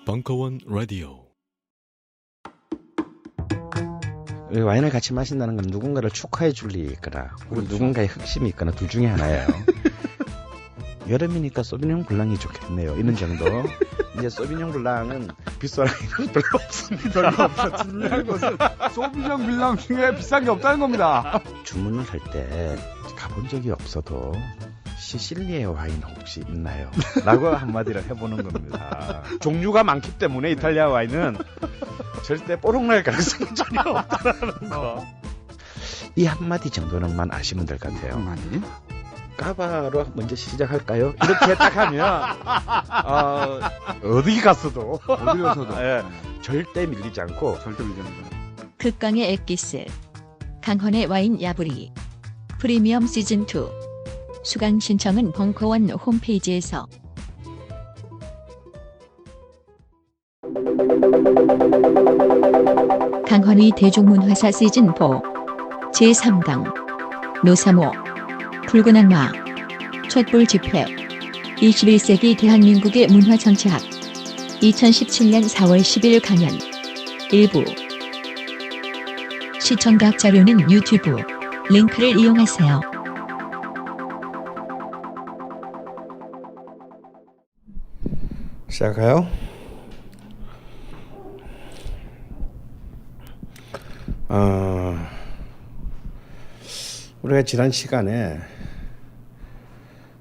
벙커원 라디오. 와인을 같이 마신다는 건 누군가를 축하해 줄 일이 있거나 혹은 누군가의 흑심이 있거나 둘 중에 하나예요. 여름이니까 소비뇽 블랑이 좋겠네요. 이런 정도. 이제 소비뇽 블랑은 비싼 와인은 별로 없습니다. 별로 없어. 중요한 것은 소비뇽 블랑 중에 비싼 게 없다는 겁니다. 주문을 할 때 가본 적이 없어도 시실리아 와인 혹시 있나요? 라고 한마디를 해보는 겁니다. 종류가 많기 때문에 이탈리아 와인은 절대 뽀록날 가능성이 전혀 없다는 거. 이 한마디 정도는만 아시면 될 것 같아요. 많이? 까바로 먼저 시작할까요? 이렇게 딱 하면 어디 갔어도 어디 가서도 예, 절대 밀리지 않고 절대 밀리는 극강의 엑기스 강헌의 와인 야부리 프리미엄 시즌2 수강 신청은 벙커원 홈페이지에서. 강헌의 대중문화사 시즌4 제3강 노사모 붉은 악마 촛불 집회 21세기 대한민국의 문화 정치학 2017년 4월 10일 강연 일부. 시청각 자료는 유튜브 링크를 이용하세요. 시작할까요? 우리가 지난 시간에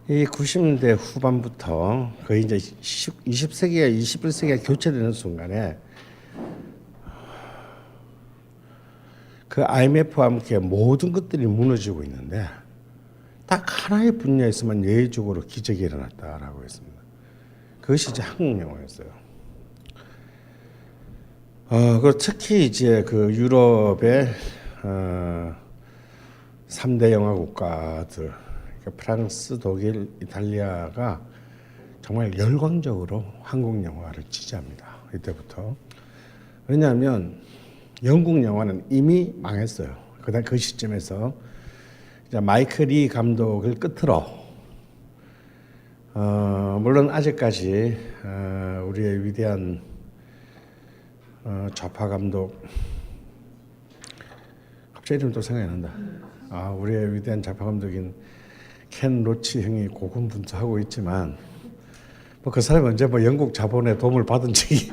이 90년대 후반부터 거의 이제 20세기와 21세기가 교체되는 순간에 그 IMF와 함께 모든 것들이 무너지고 있는데 딱 하나의 분야에서만 예외적으로 기적이 일어났다라고 했습니다. 그것이 이제 한국 영화였어요. 그 특히 이제 그 유럽의 3대 영화 국가들, 그러니까 프랑스, 독일, 이탈리아가 정말 열광적으로 한국 영화를 지지합니다. 이때부터. 왜냐하면 영국 영화는 이미 망했어요. 그다음 그 시점에서 이제 마이클 리 감독을 끝으로 물론 아직까지 우리의 위대한 좌파 감독 갑자기 이름 또 생각이 난다. 우리의 위대한 좌파 감독인 켄 로치 형이 고군분투하고 있지만 뭐 그 사람이 언제 뭐 영국 자본의 도움을 받은 적이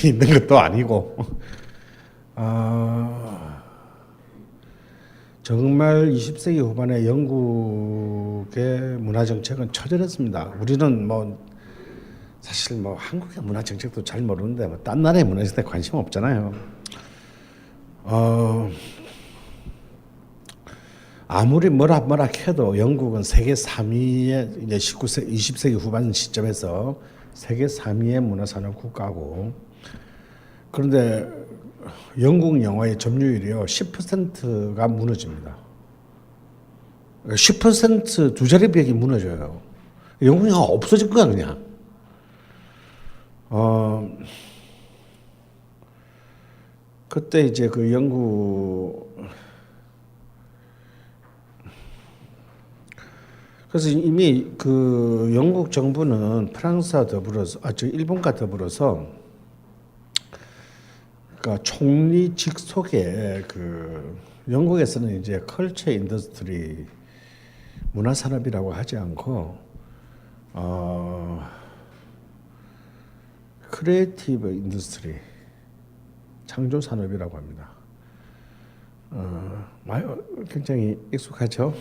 있는 것도 아니고 정말 20세기 후반에 영국의 문화 정책은 처절했습니다. 우리는 뭐 사실 뭐 한국의 문화 정책도 잘 모르는데 뭐 딴 나라의 문화 정책에 관심 없잖아요. 아무리 뭐라 해도 영국은 세계 3위의 이제 20세기 후반 시점에서 세계 3위의 문화산업 국가고, 그런데 영국 영화의 점유율이요 10%가 무너집니다. 10% 두 자리 비행이 무너져요. 영국 영화 없어질 거야 그냥. 그때 이제 그 그래서 이미 그 영국 정부는 프랑스와 더불어서 일본과 더불어서 그러니까 총리 직속에 그 영국에서는 이제 컬처 인더스트리 문화 산업이라고 하지 않고 크리에이티브 인더스트리 창조 산업이라고 합니다. 굉장히 익숙하죠.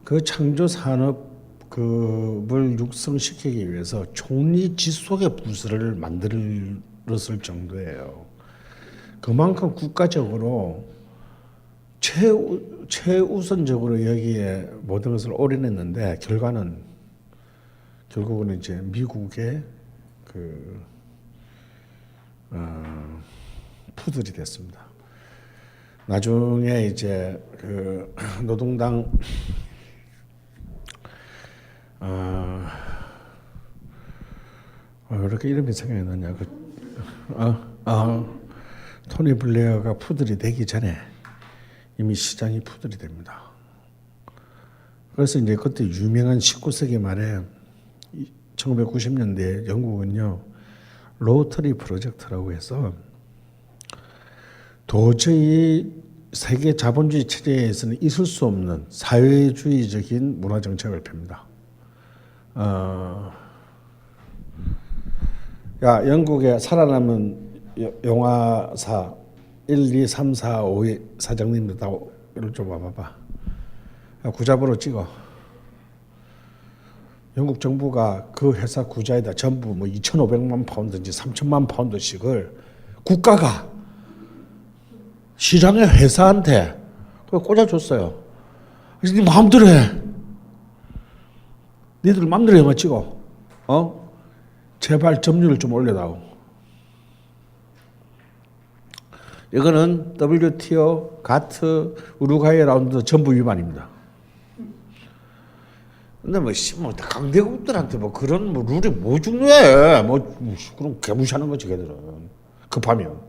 그 창조 산업을 육성시키기 위해서 총리 직속의 부서를 만들었을 정도예요. 그만큼 국가적으로 최우선적으로 여기에 모든 것을 올인했는데 결국은 이제 미국의 푸들이 됐습니다. 나중에 이제 그 노동당 왜 이렇게 이름이 생각이 나냐? 토니 블레어가 푸들이 되기 전에 이미 시장이 푸들이 됩니다. 그래서 이제 그때 유명한 19세기 말에 1990년대 영국은요 로터리 프로젝트라고 해서 도저히 세계 자본주의 체제에서는 있을 수 없는 사회주의적인 문화 정책을 펴니다. 야, 영국의 살아남은 영화사 1, 2, 3, 4, 5의 사장님들 다 이리 좀 와봐봐. 구자보로 찍어. 영국 정부가 그 회사 구자에다 전부 뭐 2,500만 파운드인지 3,000만 파운드씩을 국가가 시장의 회사한테 꽂아줬어요. 그래서 네 마음대로 해. 니들 마음대로 영화 찍어. 제발 점유율 좀 올려다오. 이거는 WTO, 가트, 우루과이 라운드 전부 위반입니다. 근데 뭐 강대국들한테 뭐 그런 뭐 룰이 뭐 중요해? 뭐 그럼 개무시하는 거지 걔들은 급하면.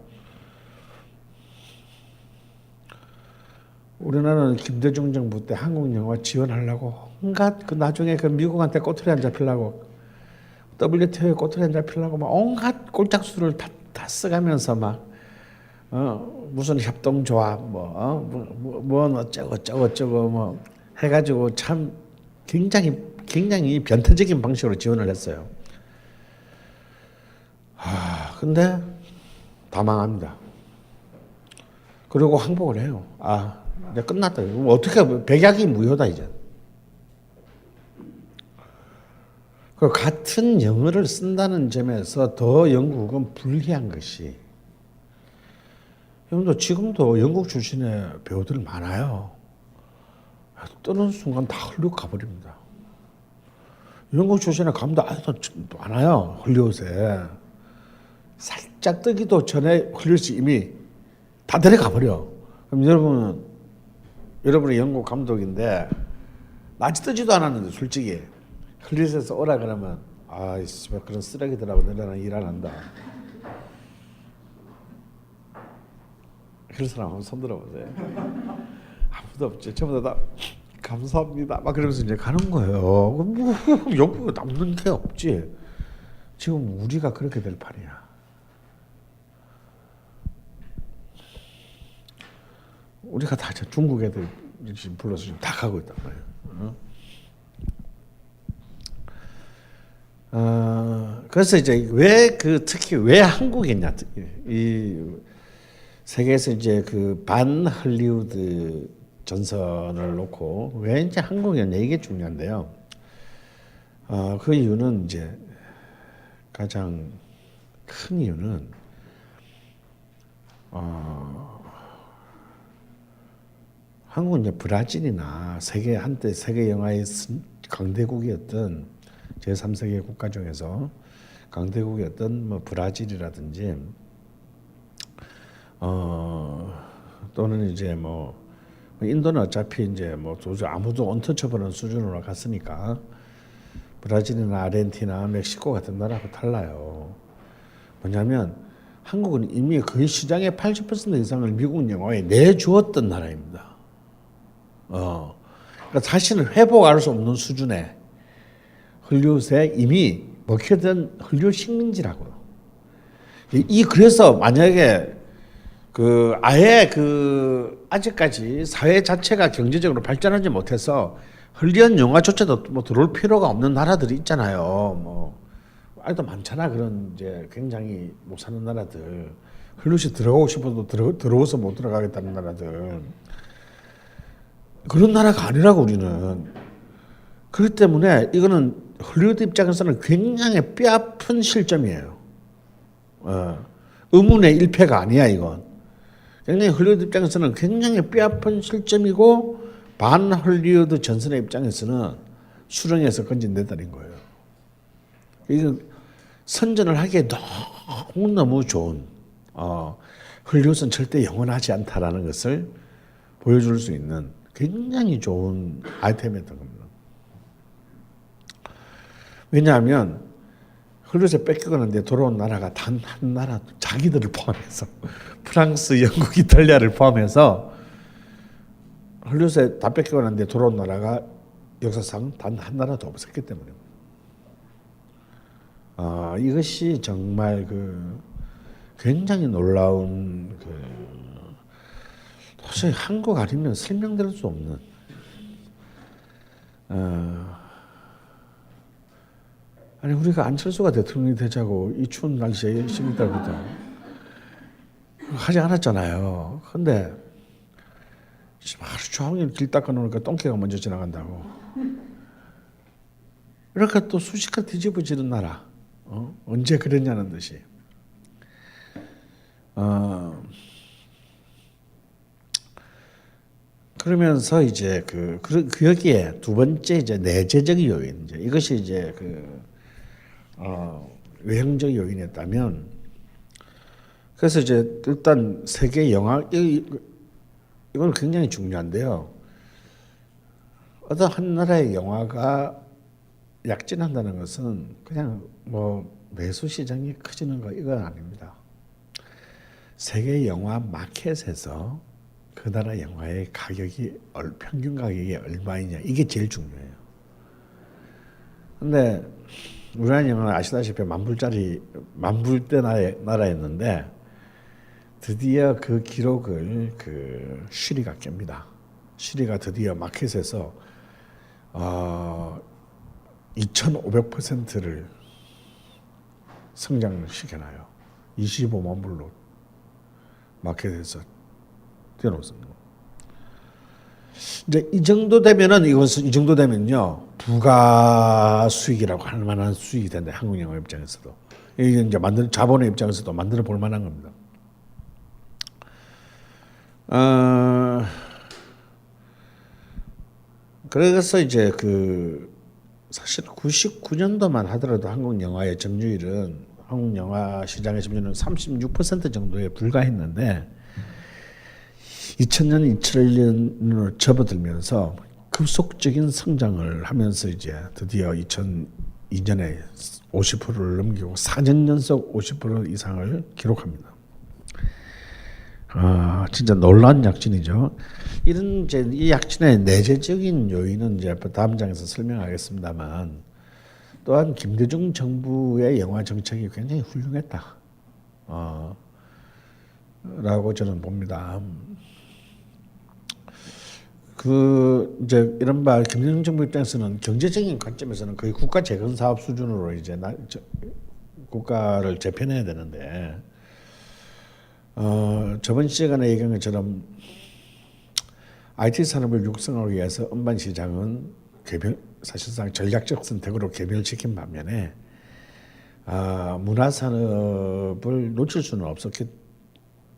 우리나라는 김대중 정부 때 한국 영화 지원하려고 온갖 그 나중에 그 미국한테 꼬투리 안 잡히려고 WTO에 꼬투리 안 잡히려고 막 온갖 꼴짝수를 다 써가면서 막 무슨 협동조합 뭐 어쩌고 뭐 해가지고 참 굉장히 변태적인 방식으로 지원을 했어요. 근데 다 망합니다. 그리고 항복을 해요. 이제 끝났다. 어떻게 백약이 무효다 이제. 그 같은 영어를 쓴다는 점에서 더 영국은 불리한 것이. 여러분도 지금도 영국 출신의 배우들 많아요. 뜨는 순간 다 헐리우드 가버립니다. 영국 출신의 감독 아직도 많아요. 헐리우드에. 살짝 뜨기도 전에 헐리우드 이미 다 데려가버려. 그럼 여러분이 영국 감독인데 낮이 뜨지도 않았는데 솔직히 헐리우드에서 오라 그러면 아이씨 그런 쓰레기들하고 너네랑 일 안 한다. 그런 사람 한번 손 들어보세요. 아무도 없죠. 전부 다 감사합니다. 막 그러면서 이제 가는 거예요. 뭐 영국에 남는 게 없지. 지금 우리가 그렇게 될 판이야. 우리가 다 중국 애들 지금 불러서 지금 다 가고 있단 말이에요. 그래서 이제 특히 왜 한국이냐, 이 세계에서 이제 그 반 헐리우드 전선을 놓고 왜 이제 한국이냐 이게 중요한데요. 그 이유는 이제 가장 큰 이유는 한국은 이제 브라질이나 한때 세계 영화의 강대국이었던 제3세계 국가 중에서 강대국이었던 뭐 브라질이라든지 또는 이제 뭐 인도는 어차피 이제 뭐 도저히 아무도 언터처블한 수준으로 갔으니까 브라질이나 아르헨티나, 멕시코 같은 나라하고 달라요. 뭐냐면 한국은 이미 거의 시장의 80% 이상을 미국 영화에 내주었던 나라입니다. 그러니까 자신을 회복할 수 없는 수준의 헐리우드에 이미 먹혀든 헐리우드 식민지라고요. 그래서 만약에 아예 아직까지 사회 자체가 경제적으로 발전하지 못해서 헐리우드 영화조차도 뭐 들어올 필요가 없는 나라들이 있잖아요. 뭐 아직도 많잖아. 그런 이제 굉장히 못 사는 나라들. 헐리우드에 들어가고 싶어도 들어와서 못 들어가겠다는 나라들. 그런 나라가 아니라고 우리는. 그렇기 때문에 이거는 헐리우드 입장에서는 굉장히 뼈아픈 실점이에요. 의문의 일패가 아니야 이건. 굉장히 헐리우드 입장에서는 굉장히 뼈아픈 실점이고 반 헐리우드 전선의 입장에서는 수렁에서 건진내다는 거예요. 이건 선전을 하기에 너무 좋은 헐리우드는 절대 영원하지 않다라는 것을 보여줄 수 있는 굉장히 좋은 아이템이었던 겁니다. 왜냐하면 헐리우드에 뺏기고는데 돌아온 나라가 단 한 나라, 자기들을 포함해서 프랑스, 영국, 이탈리아를 포함해서 헐리우드에 다 뺏기고 났는데 돌아온 나라가 역사상 단 한 나라도 없었기 때문입니다. 이것이 정말 굉장히 놀라운 도저히 한국 아니면 설명될 수 없는 아니 우리가 안철수가 대통령이 되자고 이 추운 날씨에 열심히 달고도 하지 않았잖아요. 근데 지금 하루 종일 길 닦아 놓으니까 똥개가 먼저 지나간다고. 이렇게 또 수시가 뒤집어지는 나라. 언제 그랬냐는 듯이. 그러면서 이제 여기에 두 번째 이제 내재적 요인, 이것이 이제 외형적 요인이었다면, 그래서 이제 일단 세계 영화 이건 굉장히 중요한데요. 어떤 한 나라의 영화가 약진한다는 것은 그냥 매수 시장이 커지는 거 이건 아닙니다. 세계 영화 마켓에서 그 나라 영화의 가격이 평균 가격이 얼마이냐 이게 제일 중요해요. 근데 우리나라 영화는 아시다시피 만불대 나라였는데 드디어 그 기록을 쉬리가 깹니다. 쉬리가 드디어 마켓에서 2,500%를 성장을 시켜놔요. 25만 불로 마켓에서 뛰어넘습니다. 이제 이 정도 되면요 부가 수익이라고 할 만한 수익이 된다. 한국 영화 입장에서도 이게 이제 자본의 입장에서도 만들어 볼 만한 겁니다. 그래서 이제 사실 99년도만 하더라도 한국 영화 시장의 점유율은 36% 정도에 불과했는데 2000년, 2001년으로 접어들면서 급속적인 성장을 하면서 이제 드디어 2002년에 50%를 넘기고 4년 연속 50% 이상을 기록합니다. 진짜 놀라운 약진이죠. 이런 이 약진의 내재적인 요인은 이제 다음 장에서 설명하겠습니다만, 또한 김대중 정부의 영화 정책이 굉장히 훌륭했다. 라고 저는 봅니다. 이제 이른바 김대중 정부 입장에서는 경제적인 관점에서는 거의 국가 재건 사업 수준으로 이제 국가를 재편해야 되는데, 저번 시간에 얘기한 것처럼 IT 산업을 육성하기 위해서 음반 시장은 사실상 전략적 선택으로 개별시킨 반면에 문화 산업을 놓칠 수는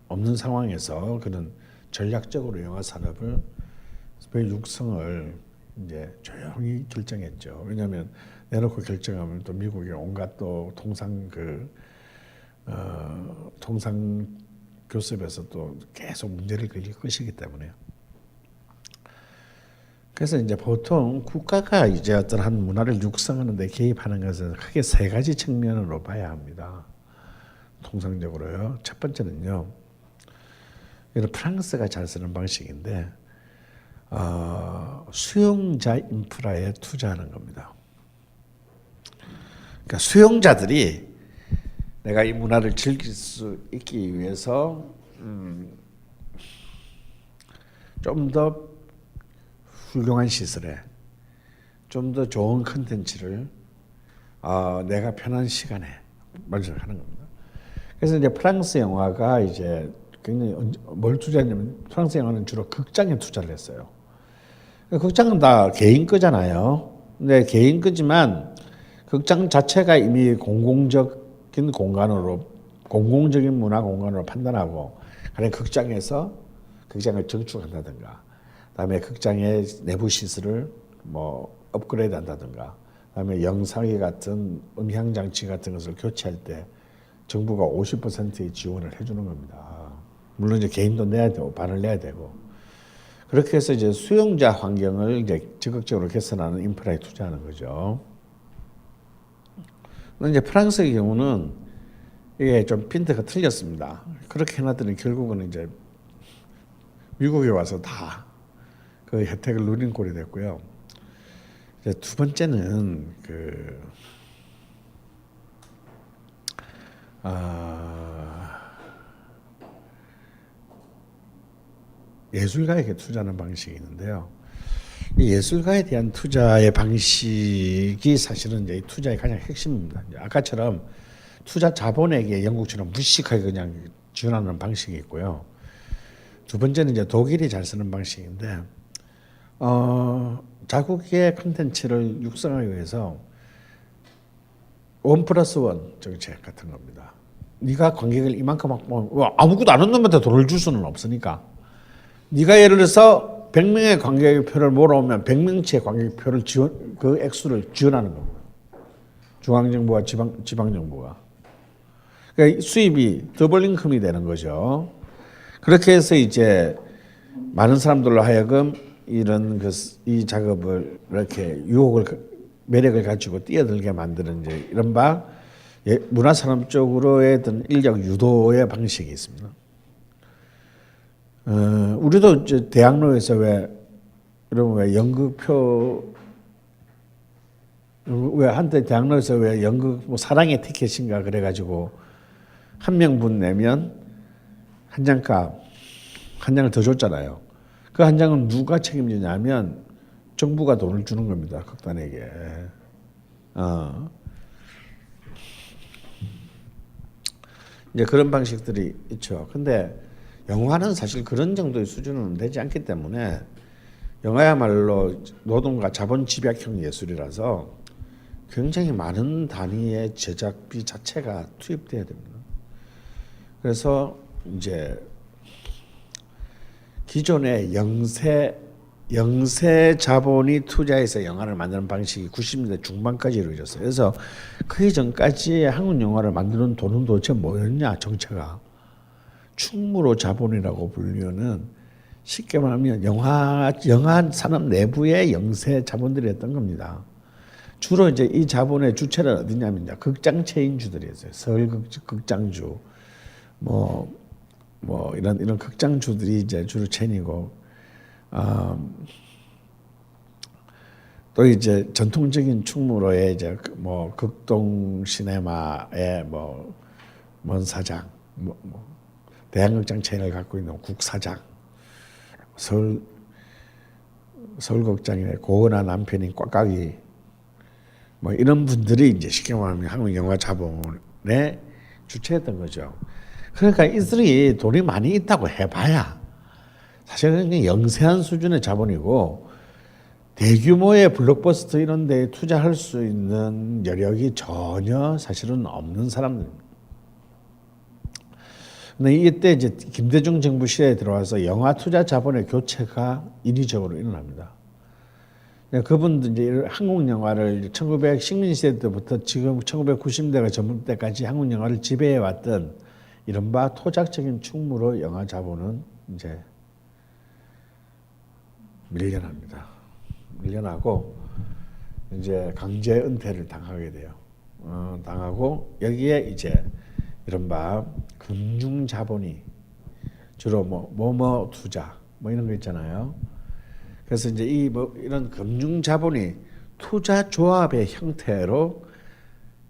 없는 상황에서 그는 전략적으로 영화 산업을 육성을 이제 조용히 결정했죠. 왜냐하면 내놓고 결정하면 또 미국의 온갖 또 통상 교섭에서 또 계속 문제를 걸릴 것이기 때문에요. 그래서 이제 보통 국가가 이제 어떤 한 문화를 육성하는 데 개입하는 것은 크게 세 가지 측면으로 봐야 합니다. 통상적으로요. 첫 번째는요. 이건 프랑스가 잘 쓰는 방식인데 수용자 인프라에 투자하는 겁니다. 그러니까 수용자들이 내가 이 문화를 즐길 수 있기 위해서 좀 더 훌륭한 시설에 좀 더 좋은 컨텐츠를 내가 편한 시간에 마련하는 겁니다. 그래서 이제 프랑스 영화가 이제 굉장히 뭘 투자했냐면 프랑스 영화는 주로 극장에 투자를 했어요. 극장은 다 개인 거잖아요. 근데 개인 거지만 극장 자체가 이미 공공적인 문화 공간으로 판단하고, 그래 극장에서 극장을 증축한다든가, 그다음에 극장의 내부 시설을 업그레이드 한다든가, 그다음에 영상기 같은 음향 장치 같은 것을 교체할 때 정부가 50%의 지원을 해주는 겁니다. 물론 이제 개인도 내야 되고 반을 내야 되고, 그렇게 해서 이제 수용자 환경을 이제 적극적으로 개선하는 인프라에 투자하는 거죠. 그런데 이제 프랑스의 경우는 이게 좀 핀트가 틀렸습니다. 그렇게 해놨더니 결국은 이제 미국에 와서 다 그 혜택을 누린 꼴이 됐고요. 이제 두 번째는 예술가에게 투자하는 방식이 있는데요. 이 예술가에 대한 투자의 방식이 사실은 이제 투자의 가장 핵심입니다. 아까처럼 투자 자본에게 영국처럼 무식하게 그냥 지원하는 방식이 있고요. 두 번째는 이제 독일이 잘 쓰는 방식인데, 자국의 콘텐츠를 육성하기 위해서 1+1 정책 같은 겁니다. 네가 관객을 이만큼 확보하면 아무것도 안 하는 놈한테 돈을 줄 수는 없으니까. 네가 예를 들어서 100명의 관객표를 몰아오면 100명치의 관객표를 그 액수를 지원하는 겁니다. 중앙정부와 지방정부가. 그러니까 수입이 더블 인컴이 되는 거죠. 그렇게 해서 이제 많은 사람들로 하여금 이 작업을 이렇게 매력을 가지고 뛰어들게 만드는 이제 이른바 문화산업 쪽으로의 어떤 인력 유도의 방식이 있습니다. 우리도 이제 대학로에서 왜 연극표 한때 대학로에서 왜 연극 뭐 사랑의 티켓인가 그래가지고 한 명분 내면 한 장값 한 장을 더 줬잖아요. 그 한 장은 누가 책임지냐면 정부가 돈을 주는 겁니다. 극단에게. 이제 그런 방식들이 있죠. 근데 영화는 사실 그런 정도의 수준은 되지 않기 때문에 영화야말로 노동과 자본 집약형 예술이라서 굉장히 많은 단위의 제작비 자체가 투입돼야 됩니다. 그래서 이제 기존의 영세 자본이 투자해서 영화를 만드는 방식이 90년대 중반까지 이루어졌어요. 그래서 그 이전까지 한국 영화를 만드는 돈은 도대체 뭐였냐 정체가. 충무로 자본이라고 불리는 쉽게 말하면 영화 산업 내부의 영세 자본들이었던 겁니다. 주로 이제 이 자본의 주체는 어디냐면 극장 체인주들이었어요. 서울 극장주, 뭐 이런 극장주들이 이제 주로 체인이고, 또 이제 전통적인 충무로의 이제 뭐 극동 시네마의 먼 사장, 대한극장 체인을 갖고 있는 국사장, 서울극장의 고은하 남편인 꽉꽉이, 뭐 이런 분들이 이제 쉽게 말하면 한국 영화 자본의 주체였던 거죠. 그러니까 이들이 돈이 많이 있다고 해봐야 사실은 그냥 영세한 수준의 자본이고 대규모의 블록버스터 이런 데에 투자할 수 있는 여력이 전혀 사실은 없는 사람들입니다. 근데 이때 이제 김대중 정부 시대에 들어와서 영화 투자 자본의 교체가 인위적으로 일어납니다. 그분도 이제 한국 영화를 1900 식민 시대 때부터 지금 1990년대가 전문 때까지 한국 영화를 지배해 왔던 이른바 토작적인 충무로 영화 자본은 이제 밀려납니다. 밀려나고 이제 강제 은퇴를 당하게 돼요. 당하고 여기에 이제 이른바 금융 자본이 주로 뭐 투자 뭐 이런 거 있잖아요. 그래서 이제 이런 금융 자본이 투자 조합의 형태로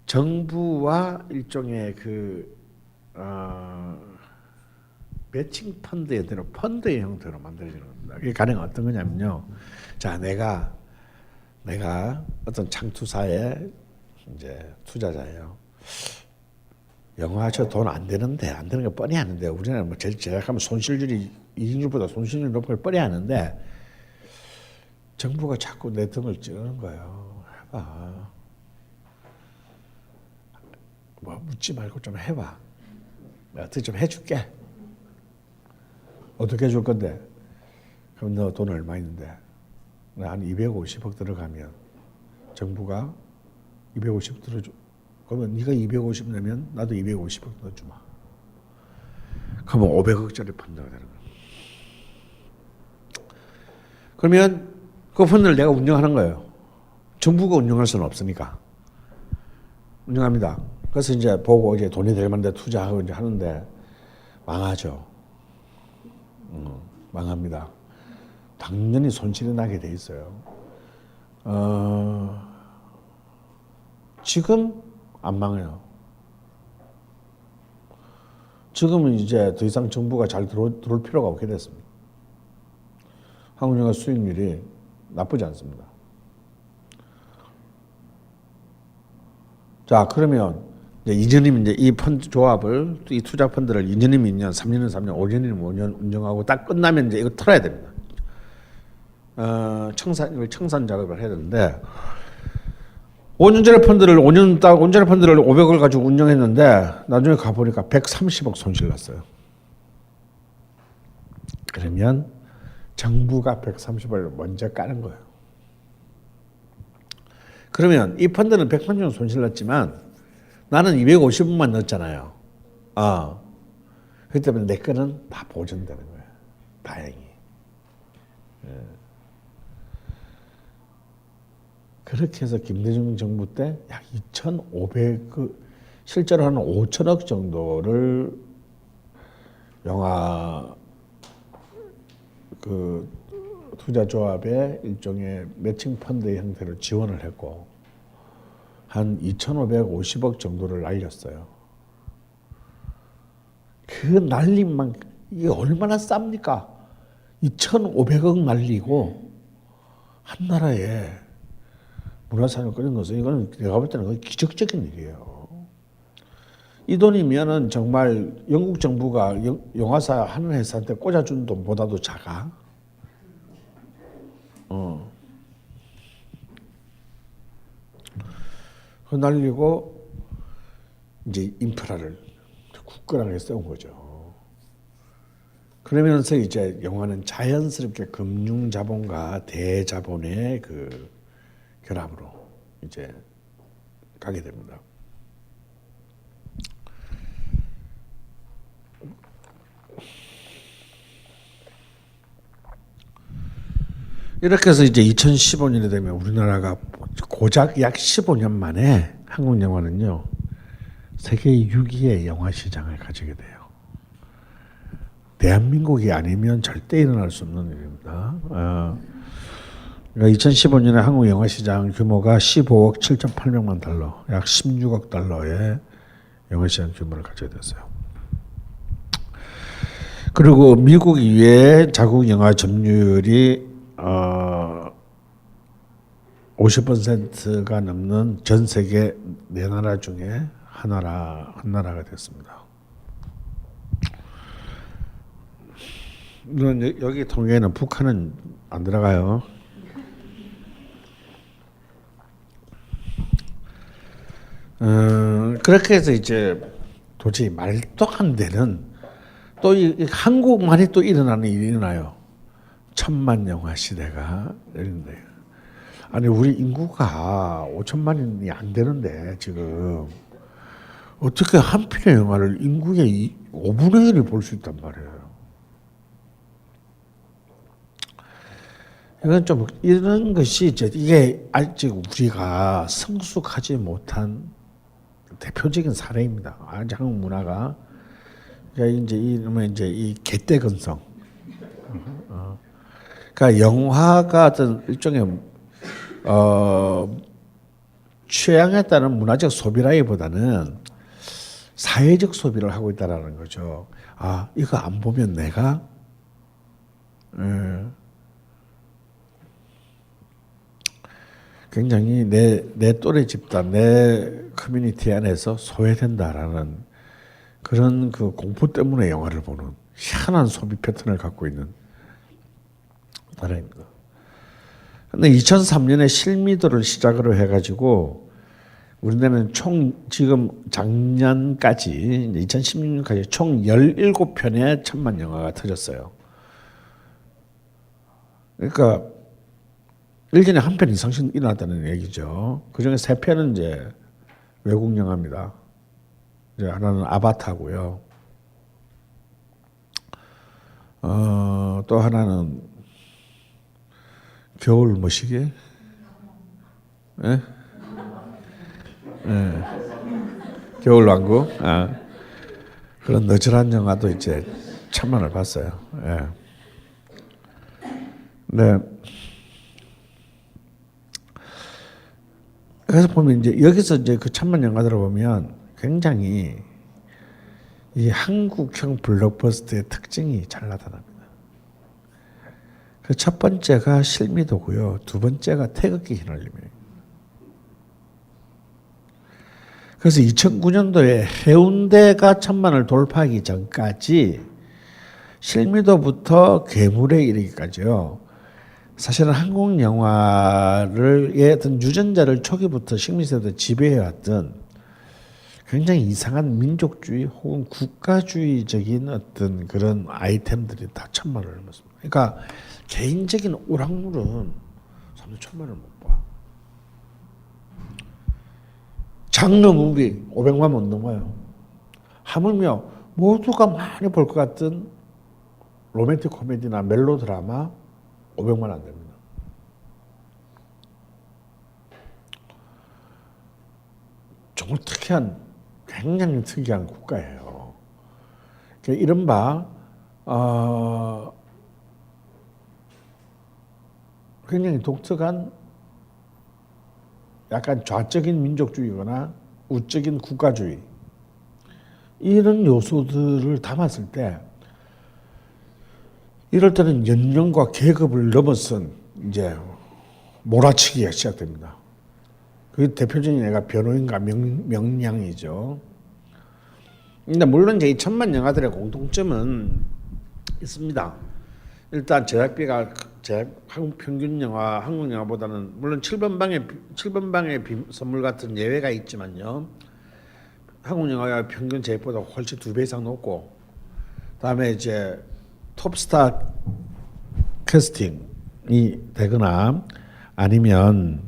정부와 일종의 매칭 펀드의 형태로 만들어지는 겁니다. 이게 가령 어떤 거냐면요. 자, 내가 어떤 창투사의 이제 투자자예요. 영화 저 돈 안 되는 거 뻔히 아는데 우리나라 뭐 제작하면 손실률이 이익률보다 손실률이 높은 걸 뻔히 아는데 정부가 자꾸 내 등을 찌르는 거예요. 해봐. 뭐 묻지 말고 좀 해봐. 내가 어떻게 좀 해줄게. 어떻게 해줄 건데? 그럼 너 돈 얼마 있는데? 한 250억 들어가면 정부가 250억 들어줘. 그러면 네가 250 내면 나도 250억 넣어주마. 그러면 500억짜리 판다가 되는 거야. 그러면 그 펀드를 내가 운영하는 거예요. 정부가 운영할 수는 없으니까. 운영합니다. 그래서 이제 보고 이제 돈이 될 만한 데 투자하고 이제 하는데 망하죠. 망합니다. 당연히 손실이 나게 돼 있어요. 지금 안 망해요. 지금은 이제 더 이상 정부가 잘 들어올 필요가 없게 됐습니다. 한국 영화 수익률이 나쁘지 않습니다. 자, 그러면 이제님이 이제 이 펀드 조합을, 이 투자 펀드를 2년이면 2년, 3년이면 3년, 5년이면 5년 운영하고 딱 끝나면 이제 이거 털어야 됩니다. 청산 작업을 해야 되는데 5년짜리 펀드를 500을 가지고 운영했는데 나중에 가보니까 130억 손실 났어요. 그러면 정부가 130억을 먼저 까는 거예요. 그러면 이 펀드는 130억 손실 났지만 나는 250억만 넣었잖아요. 그렇기 때문에 내 거는 다 보존되는 거예요. 다행히. 그렇게 해서 김대중 정부 때 약 2,500, 실제로 한 5천억 정도를 영화 그 투자조합의 일종의 매칭 펀드의 형태로 지원을 했고 한 2,550억 정도를 날렸어요. 그 날림만 이게 얼마나 쌉니까? 2,500억 날리고 한 나라에 문화산을 끓인 것은 이거는 내가 볼 때는 거의 기적적인 일이에요. 이 돈이면은 정말 영국 정부가 영화사 하는 회사한테 꽂아준 돈보다도 작아. 그 날리고 이제 인프라를 굳건하게 세운 거죠. 그러면서 이제 영화는 자연스럽게 금융 자본과 대자본의 그 결합으로 이제 가게 됩니다. 이렇게 해서 이제 2015년이 되면 우리나라가 고작 약 15년 만에 한국 영화는요 세계 6위의 영화 시장을 가지게 돼요. 대한민국이 아니면 절대 일어날 수 없는 일입니다. 그러니까 2015년에 한국 영화 시장 규모가 15억 7,800만 달러, 약 16억 달러의 영화 시장 규모를 가지게 됐어요. 그리고 미국 이외에 자국 영화 점유율이 50%가 넘는 전 세계 4나라 중에 한 나라가 됐습니다. 물론 여기 통계에는 북한은 안 들어가요. 그렇게 해서 이제 도저히 말도 안 되는 또 한국만이 또 일어나는 일이 일어나요. 1,000만 영화 시대가 열린대요. 아니 우리 인구가 5천만이 안 되는데 지금 어떻게 한 편의 영화를 인구의 5분의 1을 볼 수 있단 말이에요. 이건 좀 이런 것이 이제 이게 아직 우리가 성숙하지 못한 대표적인 사례입니다. 아직 한국 문화가 그러니까 이제 이 개떼근성. 그러니까 영화가 어떤 일종의 취향에 따른 문화적 소비라기보다는 사회적 소비를 하고 있다라는 거죠. 아 이거 안 보면 내가 굉장히 내 또래 집단, 내 커뮤니티 안에서 소외된다라는 그런 그 공포 때문에 영화를 보는 희한한 소비 패턴을 갖고 있는 나라입니다. 근데 2003년에 실미도를 시작으로 해가지고 우리나라는 총 지금 작년까지 2016년까지 총 17편의 1,000만 영화가 터졌어요. 그러니까 1년에 한 편 이상씩 일어났다는 얘기죠. 그중에 3편은 이제 외국 영화입니다. 이제 하나는 아바타고요. 또 하나는 겨울 뭐시게? 예? 예. 겨울 왕국. 그런 너절한 영화도 이제 1,000만을 봤어요. 예. 네. 그래서 보면 이제 여기서 이제 그 천만 영화들을 보면 굉장히 이 한국형 블록버스터의 특징이 잘 나타납니다. 그 첫 번째가 실미도고요. 두 번째가 태극기 휘날림이에요. 그래서 2009년도에 해운대가 천만을 돌파하기 전까지 실미도부터 괴물에 이르기까지요. 사실은 한국 영화를 어떤 유전자를 초기부터 식민지에서 지배해왔던 굉장히 이상한 민족주의 혹은 국가주의적인 어떤 그런 아이템들이 다 천만을 넘었습니다. 그러니까 개인적인 오락물은 사람들 천만을 못 봐. 장르 무비 500만 못 넘어요. 하물며 모두가 많이 볼 것 같은 로맨틱 코미디나 멜로 드라마 500만 안 됩니다. 정말 특이한 굉장히 특이한 국가예요. 그러니까 이른바 굉장히 독특한 약간 좌적인 민족주의거나 우적인 국가주의 이런 요소들을 담았을 때 이럴 때는 연령과 계급을 넘어선 이제 몰아치기가 시작됩니다. 그 대표적인 애가 변호인과 명량이죠. 근데 물론 이제 이 천만 영화들의 공통점은 있습니다. 일단 제작비가 한국 평균 영화, 한국 영화보다는 물론 7번 방의 선물 같은 예외가 있지만요. 한국 영화의 평균 제작보다 훨씬 2배 이상 높고, 그다음에 이제 톱스타 캐스팅이 되거나 아니면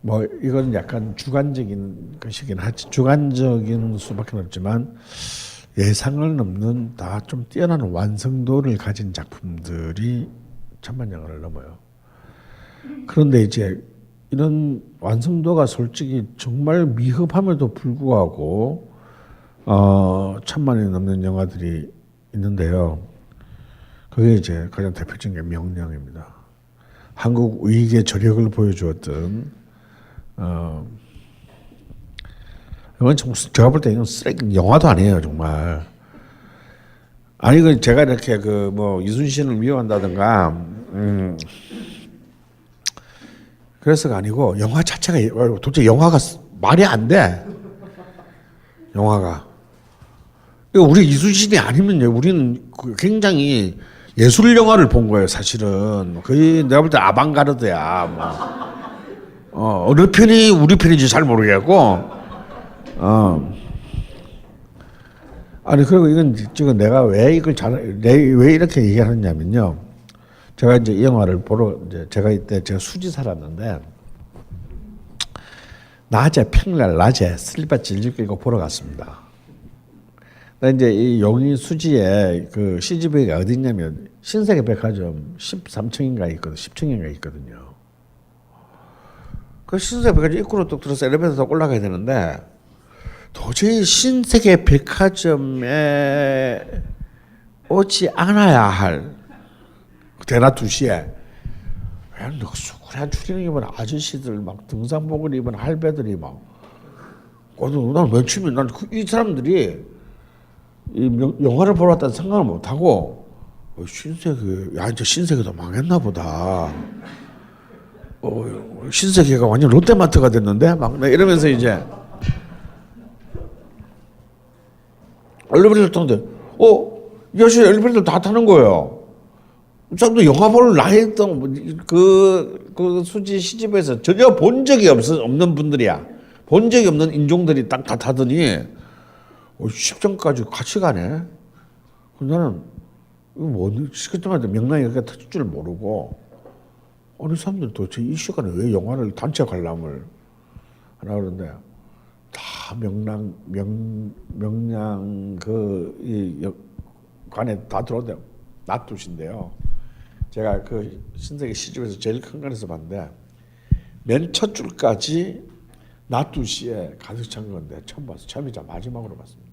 뭐 이건 약간 주관적인 것이긴 하지, 주관적인 수밖에 없지만 예상을 넘는 다 좀 뛰어난 완성도를 가진 작품들이 천만 영화를 넘어요. 그런데 이제 이런 완성도가 솔직히 정말 미흡함에도 불구하고 천만이 넘는 영화들이 있는데요. 그게 이제 가장 대표적인 게 명량입니다. 한국 의익의 저력을 보여주었던 이건 제가 볼 때 이건 쓰레기 영화도 아니에요, 정말. 아니 그 제가 이렇게 그 뭐 이순신을 미워한다든가 그래서가 아니고 영화 자체가 도대체 영화가 말이 안 돼. 영화가. 우리 이순신이 아니면요, 우리는 굉장히 예술 영화를 본 거예요, 사실은. 거의 내가 볼 때 아방가르드야. 뭐. 어느 편이 우리 편인지 잘 모르겠고. 아니 그리고 이건 지금 내가 왜 이걸 왜 이렇게 얘기하느냐면요. 제가 이제 이 영화를 보러 제가 이때 제가 수지 살았는데 평일날 낮에 슬리퍼 질질 끌고 보러 갔습니다. 나 이제 이 용인 수지에 그 CGV가 어디 있냐면 신세계백화점 13층인가 있거든, 10층인가 있거든요. 그 신세계백화점 입구로 뚝 들어서 엘리베이터 타고 올라가야 되는데 도저히 신세계백화점에 오지 않아야 할 대낮 2시에 그냥 늑수구리한 추리닝 입은 아저씨들 막 등산복을 입은 할배들이 막 난 며칠이면 난 이 사람들이 이 영화를 보러 왔다는 생각을 못하고 이제 신세계도 망했나 보다. 신세계가 완전 롯데마트가 됐는데 막 이러면서 이제 엘리베이터 타는데 이 아저씨 엘리베이터 다 타는 거예요. 사람도 영화 볼 나이던 그 수지 시집에서 전혀 본 적이 없는 분들이야. 본 적이 없는 인종들이 딱 다 타더니 10점까지 같이 가네. 나는 이거 뭐 시끄러운데 명랑이 그렇게 터질 줄 모르고 어느 사람들 도대체 이 시간에 왜 영화를 단체 관람을 하나 그러는데 다 명랑 이 관에 다 들어온대. 낮 2시인데요. 제가 그 신세계 시집에서 제일 큰 관에서 봤는데 맨 첫 줄까지 낮 2시에 가득 찬 건데 처음이자 마지막으로 봤습니다.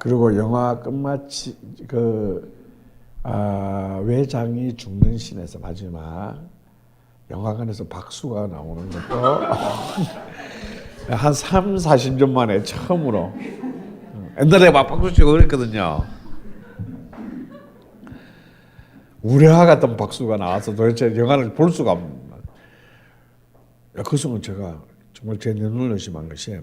그리고 영화 끝마치 외장이 죽는 씬에서 마지막 영화관에서 박수가 나오는 것도 한 3, 40년 만에 처음으로. 옛날에 막 박수 치고 그랬거든요. 우레와 같은 박수가 나와서 도대체 영화를 볼 수가 없는. 그 순간 제가 정말 제 눈을 의심한 것이,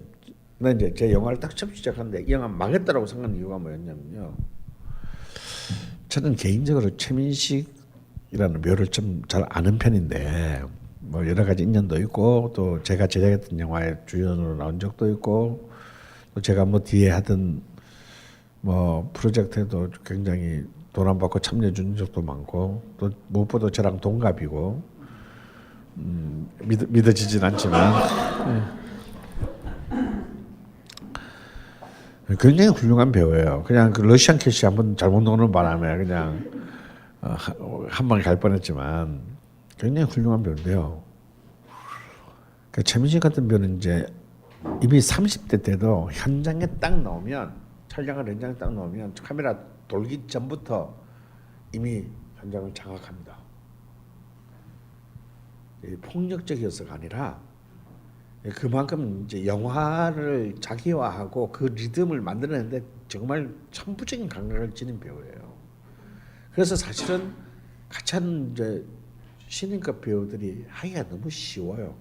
나 이제 제 영화를 딱 처음 시작하는데 이 영화 망했다라고 생각하는 이유가 뭐였냐면요. 저는 개인적으로 최민식이라는 배우를 좀 잘 아는 편인데, 뭐 여러 가지 인연도 있고, 또 제가 제작했던 영화에 주연으로 나온 적도 있고, 또 제가 뭐 뒤에 하던 뭐 프로젝트에도 굉장히 돈 안 받고 참여해 준 적도 많고, 또 무엇보다 저랑 동갑이고, 믿어지진 않지만 굉장히 훌륭한 배우예요. 그냥 그 러시안 캐시 한번 잘못 넣는 바람에 그냥 한 방 갈 뻔했지만 굉장히 훌륭한 배우인데요. 그 최민식 같은 배우는 이제 이미 30대 때도 현장에 딱 나오면, 촬영을 현장에 딱 나오면 카메라 돌기 전부터 이미 현장을 장악합니다. 폭력적이어서가 아니라 그만큼 이제 영화를 자기화하고 그 리듬을 만들어내는데 정말 천부적인 감각을 지닌 배우예요. 그래서 사실은 같이 하는 이제 신인급 배우들이 하기가 너무 쉬워요.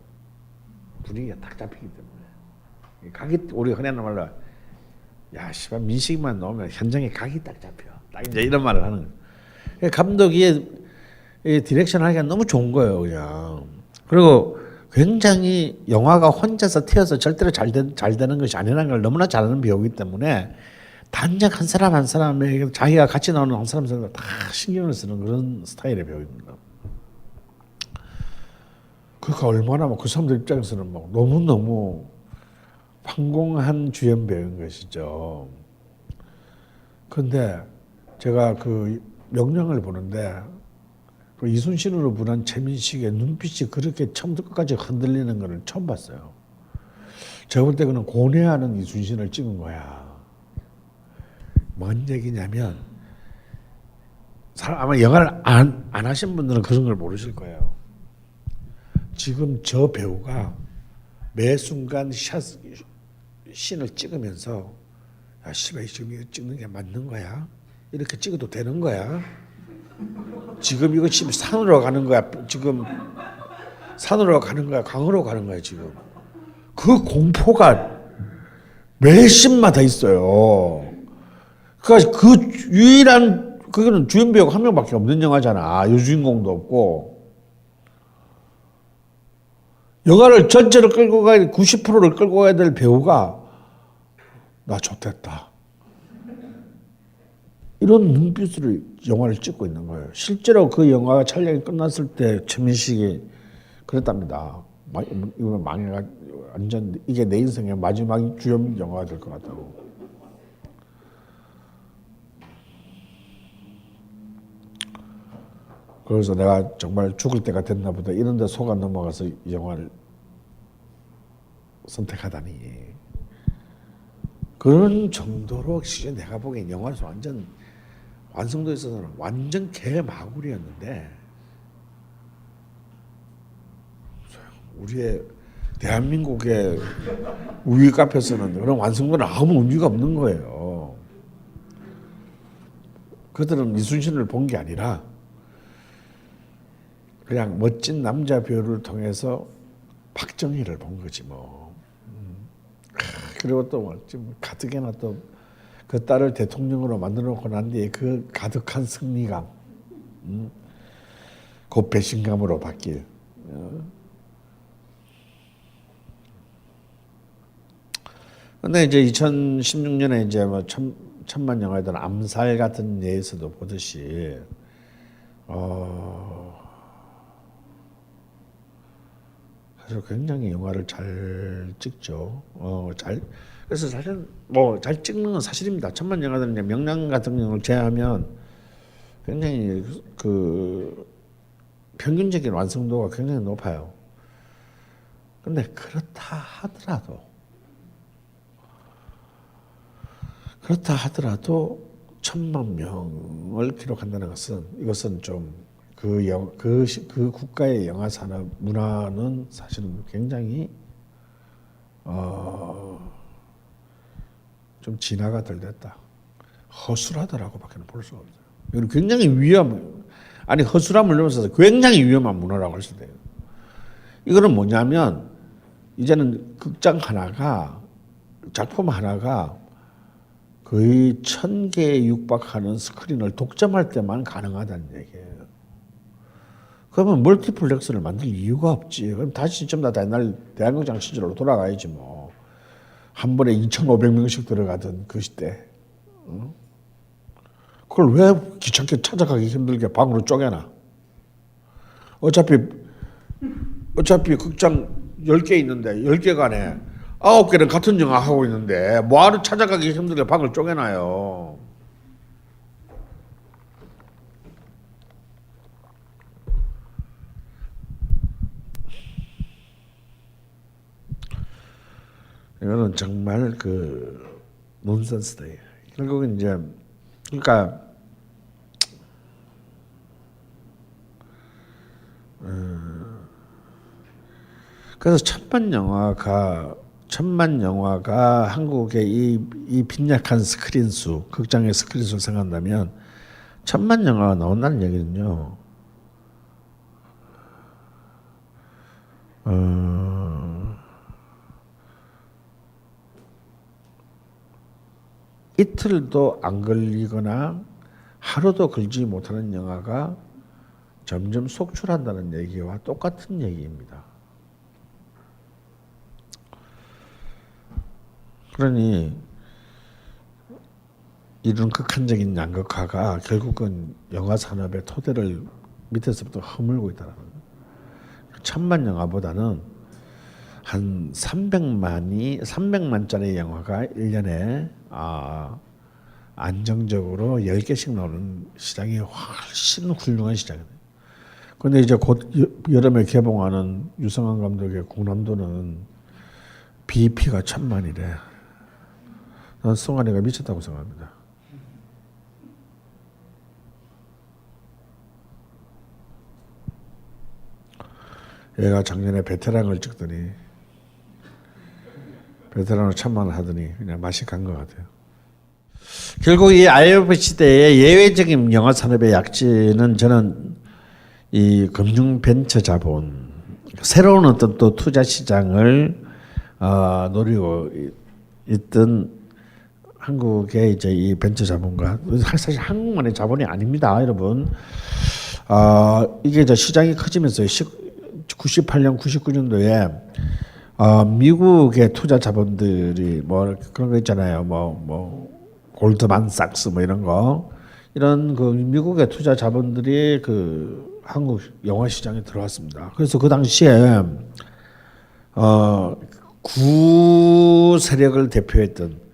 분위기가 딱 잡히기 때문에. 각이, 우리 흔히 하는 말로 야 씨발 민식이만 나오면 현장에 각이 딱 잡혀. 딱 이제 이런 말을 하는 거예요. 감독이 디렉션 하기가 너무 좋은 거예요, 그냥. 그리고 굉장히 영화가 혼자서 튀어서 절대로 잘 되는 것이 아니라는 걸 너무나 잘하는 배우이기 때문에 단적 한 사람 한 사람에게 자기가 같이 나오는 한 사람 다 신경을 쓰는 그런 스타일의 배우입니다. 그러니까 얼마나 그 사람들 입장에서는 막 너무너무 황공한 주연 배우인 것이죠. 그런데 제가 그 명량을 보는데 그 이순신으로 분한 최민식의 눈빛이 그렇게 처음부터 끝까지 흔들리는 것을 처음 봤어요. 제가 볼 때 그는 고뇌하는 이순신을 찍은 거야. 뭔 얘기냐면, 아마 영화를 안 하신 분들은 그런 걸 모르실 거예요. 지금 저 배우가 매 순간 씬을 찍으면서 야 씨발 지금 이거 찍는 게 맞는 거야? 이렇게 찍어도 되는 거야? 지금 이거 지금 산으로 가는 거야. 지금 산으로 가는 거야. 강으로 가는 거야. 지금 그 공포가 매 씬마다 있어요. 그러니까 그 유일한 그거는 주연 배우가 한 명밖에 없는 영화잖아. 여주인공도 없고. 영화를 전체로 끌고 가야 90%를 끌고 가야 될 배우가 나 좋댔다. 이런 눈빛으로 영화를 찍고 있는 거예요. 실제로 그 영화가 촬영이 끝났을 때 최민식이 그랬답니다. 이거 망해가 완전 이게 내 인생의 마지막 주연 영화가 될 것 같다고. 그래서 내가 정말 죽을 때가 됐나 보다 이런 데 속아 넘어가서 이 영화를 선택하다니. 그런 정도로 내가 보기엔 영화에서 완성도에 있어서는 완전 개마구리였는데 우리의 대한민국의 우위 카페에서는 그런 완성도는 아무 의미가 없는 거예요. 그들은 이순신을 본 게 아니라 그냥 멋진 남자 배우를 통해서 박정희를 본 거지 뭐. 그리고 또 지금 가뜩이나 또 그 딸을 대통령으로 만들어 놓고 난 뒤에 그 가득한 승리감, 그 배신감으로 바뀔. 근데 이제 2016년에 이제 뭐 천만 영화에도 암살 같은 예에서도 보듯이 사실 굉장히 영화를 잘 찍죠. 그래서 사실 뭐 잘 찍는 건 사실입니다. 천만 영화들은 이제 명량 같은 경우를 제외하면 굉장히 그 평균적인 완성도가 굉장히 높아요. 근데 그렇다 하더라도 그렇다 하더라도 1,000만 명을 기록한다는 것은 이것은 좀 그 국가의 영화 산업 문화는 사실은 굉장히 좀 진화가 덜 됐다. 허술하다라고밖에 볼 수가 없어요. 이건 굉장히 허술함을 넘어서서 굉장히 위험한 문화라고 할 수도 있어요. 이거는 뭐냐면 이제는 작품 하나가 거의 1,000개에 육박하는 스크린을 독점할 때만 가능하다는 얘기예요. 그러면 멀티플렉스를 만들 이유가 없지. 그럼 다시 전부 다 옛날 대한극장 시절로 돌아가야지 뭐. 한 번에 2,500명씩 들어가던 그 시대. 그걸 왜 귀찮게 찾아가기 힘들게 방으로 쪼개나. 어차피 극장 10개 있는데 10개가 안에 9개는 같은 영화 하고 있는데 뭐하러 찾아가기 힘들게 방을 쪼개나요. 이거는 정말 논센스다. 결국은 이제 그러니까 그래서 천만 영화가 한국의 이 빈약한 스크린 수, 극장의 스크린 수를 생각한다면 1,000만 영화가 나온다는 얘기는요. 이틀도 안 걸리거나 하루도 걸지 못하는 영화가 점점 속출한다는 얘기와 똑같은 얘기입니다. 그러니 이런 극한적인 양극화가 결국은 영화 산업의 토대를 밑에서부터 허물고 있다는 거예요. 1,000만 영화보다는 한 300만짜리 영화가 1년에 안정적으로 10개씩 나오는 시장이 훨씬 훌륭한 시장이에요. 그런데 이제 곧 여름에 개봉하는 유성환 감독의 궁남도는 BEP가 1,000만이래. 난 송환이가 미쳤다고 생각합니다. 얘가 작년에 베테랑을 찍더니 베테랑을 1,000만을 하더니 그냥 맛이 간 것 같아요. 결국 이 IMF 시대의 예외적인 영화 산업의 약진은 저는 이 금융 벤처 자본, 새로운 어떤 또 투자 시장을 노리고 있던 한국의 이제 이 벤처 자본과 사실 한국만의 자본이 아닙니다, 여러분. 이게 이제 시장이 커지면서 98년, 99년도에 미국의 투자 자본들이 뭐 그런 거 있잖아요. 골드만삭스 뭐 이런 거, 이런 그 미국의 투자 자본들이 그 한국 영화 시장에 들어왔습니다. 그래서 그 당시에 구 세력을 대표했던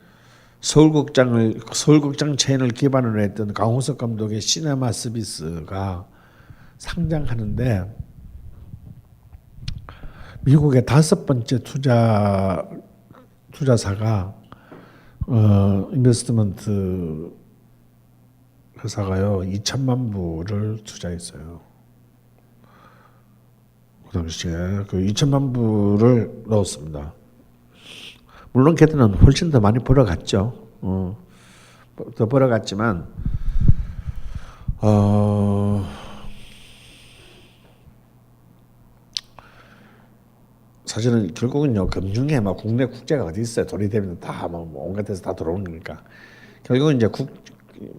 서울극장 체인을 기반으로 했던 강호석 감독의 시네마 서비스가 상장하는데 미국의 5번째 투자사가 인베스트먼트 회사가요 2,000만 불을 투자했어요. 그 당시에 그 2,000만 불을 넣었습니다. 물론 걔들은 훨씬 더 많이 벌어갔죠. 더 벌어갔지만 사실은 결국은요, 금융에 막 국내 국제가 어디 있어요? 돈이 되면 다 뭐 온갖 데서 다 들어오는 거니까. 결국은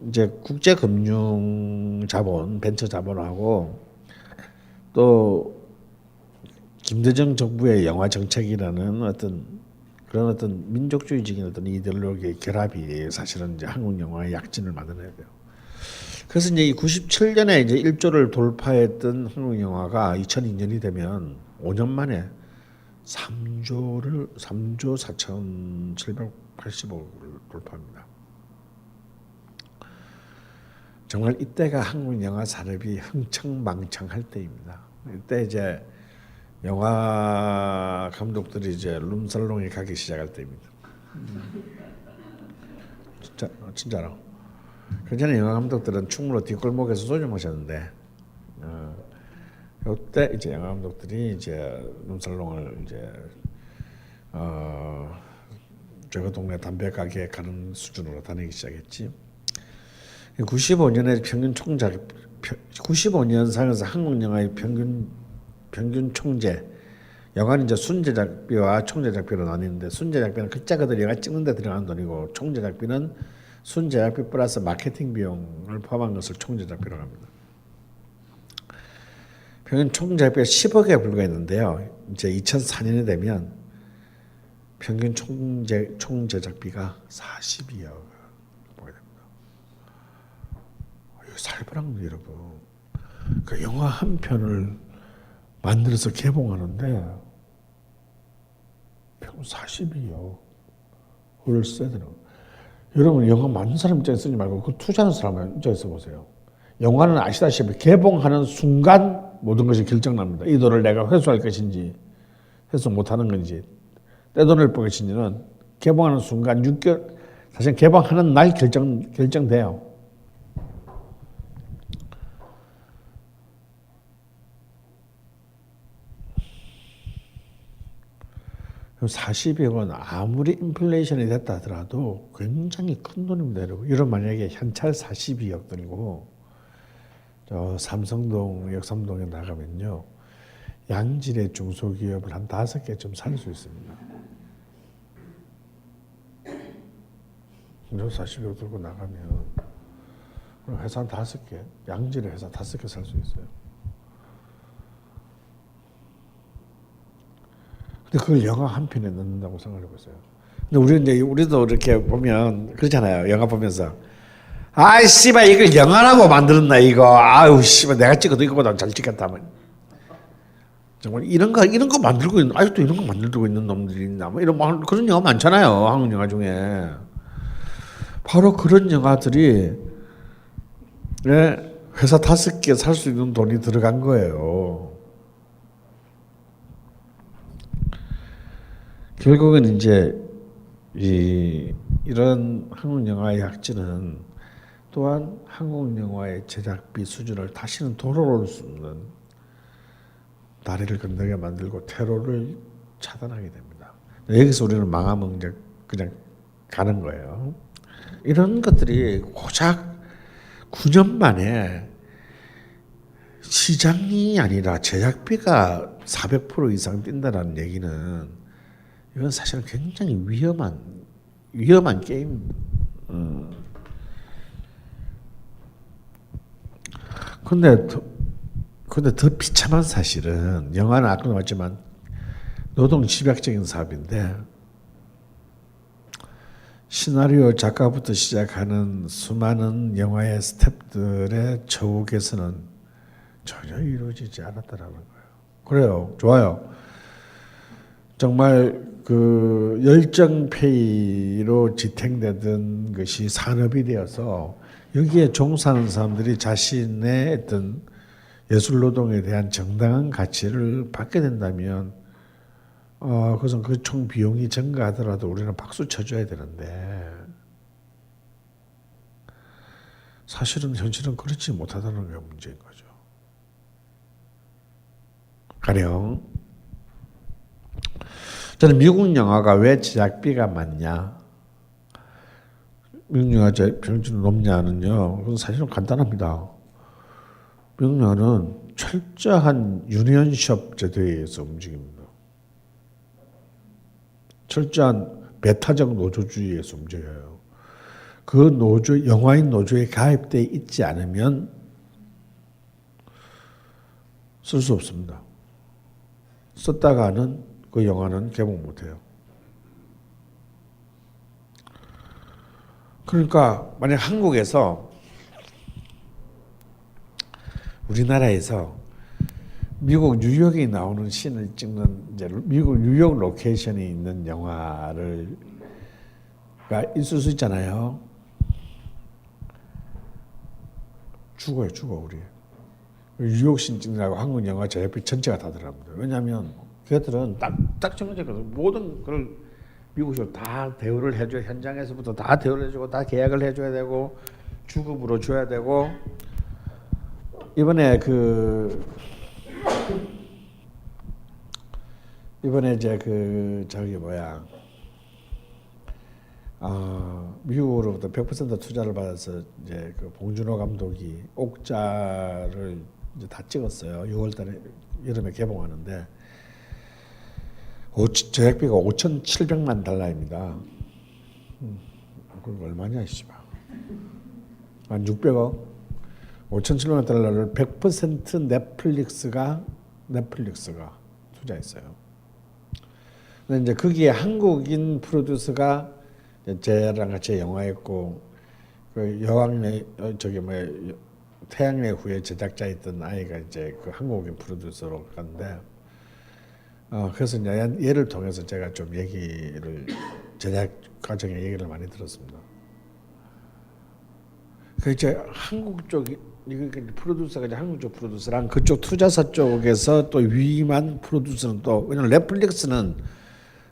이제 국제 금융 자본, 벤처 자본하고 또 김대중 정부의 영화 정책이라는 그런 어떤 민족주의적인 어떤 이데올로기의 결합이 사실은 이제 한국 영화의 약진을 만들어야 돼요. 그래서 이제 97년에 이제 1조를 돌파했던 한국 영화가 2002년이 되면 5년 만에 3조 4,780억을 돌파합니다. 정말 이때가 한국 영화 산업이 흥청망청할 때입니다. 이때 이제 영화 감독들이 이제 룸살롱에 가기 시작할 때입니다. 진짜로. 그 전에 영화 감독들은 충무로 뒷골목에서 소주 마셨는데, 이때 이제 영화 감독들이 이제 눈살롱을 이제 저거 동네 담배 가게에 가는 수준으로 다니기 시작했지. 95년에 평균 총작 95년상에서 한국 영화의 평균 총재 영화는 이제 순제작비와 총제작비로 나뉘는데 순제작비는 글자 그대로 영화 찍는데 들어가는 돈이고 총제작비는 순제작비 플러스 마케팅 비용을 포함한 것을 총제작비라고 합니다. 평균 총제작비가 10억에 불과했는데요. 이제 2004년이 되면 평균 총제작비가 42억 보게 됩니다. 이거 살벌한 거예요, 여러분. 그 영화 한 편을 만들어서 개봉하는데 평균 42억. 월세들은. 여러분 영화 만든 사람 입장에서 쓰지 말고 그 투자하는 사람 입장에서 보세요. 영화는 아시다시피 개봉하는 순간 모든 것이 결정납니다. 이 돈을 내가 회수할 것인지 회수 못하는 건지 떼돈을 볼 것인지는 개봉하는 순간 6개월 사실 개봉하는 날 결정돼요. 40억은 아무리 인플레이션이 됐다 하더라도 굉장히 큰 돈입니다, 여러분. 이런 만약에 현찰 42억 들고 저 삼성동, 역삼동에 나가면요, 양질의 중소기업을 한 5개 좀 살 수 있습니다. 저 40억 들고 나가면 회사 한 5개, 양질의 회사 5개 살 수 있어요. 근데 그걸 영화 한 편에 넣는다고 생각해 보세요. 근데 우리도 이렇게 보면 그렇잖아요. 영화 보면서 아이 씨발 이걸 영화라고 만들었나 이거. 아유 씨발 내가 찍어도 이거보다 잘 찍겠다. 정말 이런 거 만들고 있는 아직도 이런 거 만들고 있는 놈들이 있나 뭐 이런 그런 영화 많잖아요. 한국 영화 중에. 바로 그런 영화들이 회사 5개 살 수 있는 돈이 들어간 거예요. 결국은 이제 이런 한국 영화의 약진은 또한 한국 영화의 제작비 수준을 다시는 돌아올 수 없는 다리를 건너게 만들고 테러를 차단하게 됩니다. 여기서 우리는 망하면 그냥 가는 거예요. 이런 것들이 고작 9년 만에 시장이 아니라 제작비가 400% 이상 뛴다는 얘기는 이건 사실은 굉장히 위험한 게임. 근데 더 비참한 사실은 영화는 아까 나왔지만 노동 집약적인 사업인데 시나리오 작가부터 시작하는 수많은 영화의 스태프들의 처우 개선은 전혀 이루어지지 않았다라는 거예요. 그래요. 좋아요. 정말 그 열정페이로 지탱되던 것이 산업이 되어서 여기에 종사하는 사람들이 자신의 어떤 예술노동에 대한 정당한 가치를 받게 된다면 그것은 그 총 비용이 증가하더라도 우리는 박수 쳐줘야 되는데 사실은 현실은 그렇지 못하다는 게 문제인 거죠. 가령 저는 미국 영화가 왜 제작비가 많냐, 미국 영화 평균 높냐는요, 그건 사실은 간단합니다. 미국 영화는 철저한 유니언숍 제도에 의해서 움직입니다. 철저한 배타적 노조주의에서 움직여요. 그 노조, 영화인 노조에 가입되어 있지 않으면 쓸 수 없습니다. 썼다가는 그 영화는 개봉 못해요. 그러니까 만약 한국에서 우리나라에서 미국 뉴욕에 나오는 씬을 찍는 이제 미국 뉴욕 로케이션이 있는 영화가 있을 수 있잖아요. 죽어 우리. 뉴욕 씬 찍느라고 한국 영화 제작비 전체가 다 들어갑니다. 왜냐하면 걔들은 딱 정해졌거든. 모든 걸 미국에서 다 대우를 해줘 현장에서부터 다 대우를 해주고 다 계약을 해줘야 되고 주급으로 줘야 되고 이번에 이제 저기 뭐야 미국으로부터 100% 투자를 받아서 이제 그 봉준호 감독이 옥자를 이제 다 찍었어요. 6월달에 여름에 개봉하는데 제작비가 5,700만 달러입니다. 그럼 얼마냐 씨발. 한 600억. 5,700만 달러를 100% 넷플릭스가 투자했어요. 근데 이제 거기에 한국인 프로듀서가 저랑 같이 영화했고 그 여왕의 저기 뭐야 태양의 후예 제작자였던 아이가 이제 그 한국인 프로듀서로 갔는데 그래서 이제 얘를 통해서 제가 좀 제작 과정의 얘기를 많이 들었습니다. 그 이제 한국 쪽 이거 프로듀서가 이제 한국 쪽 프로듀서랑 그쪽 투자사 쪽에서 또 위임한 프로듀서는 또 왜냐면 넷플릭스는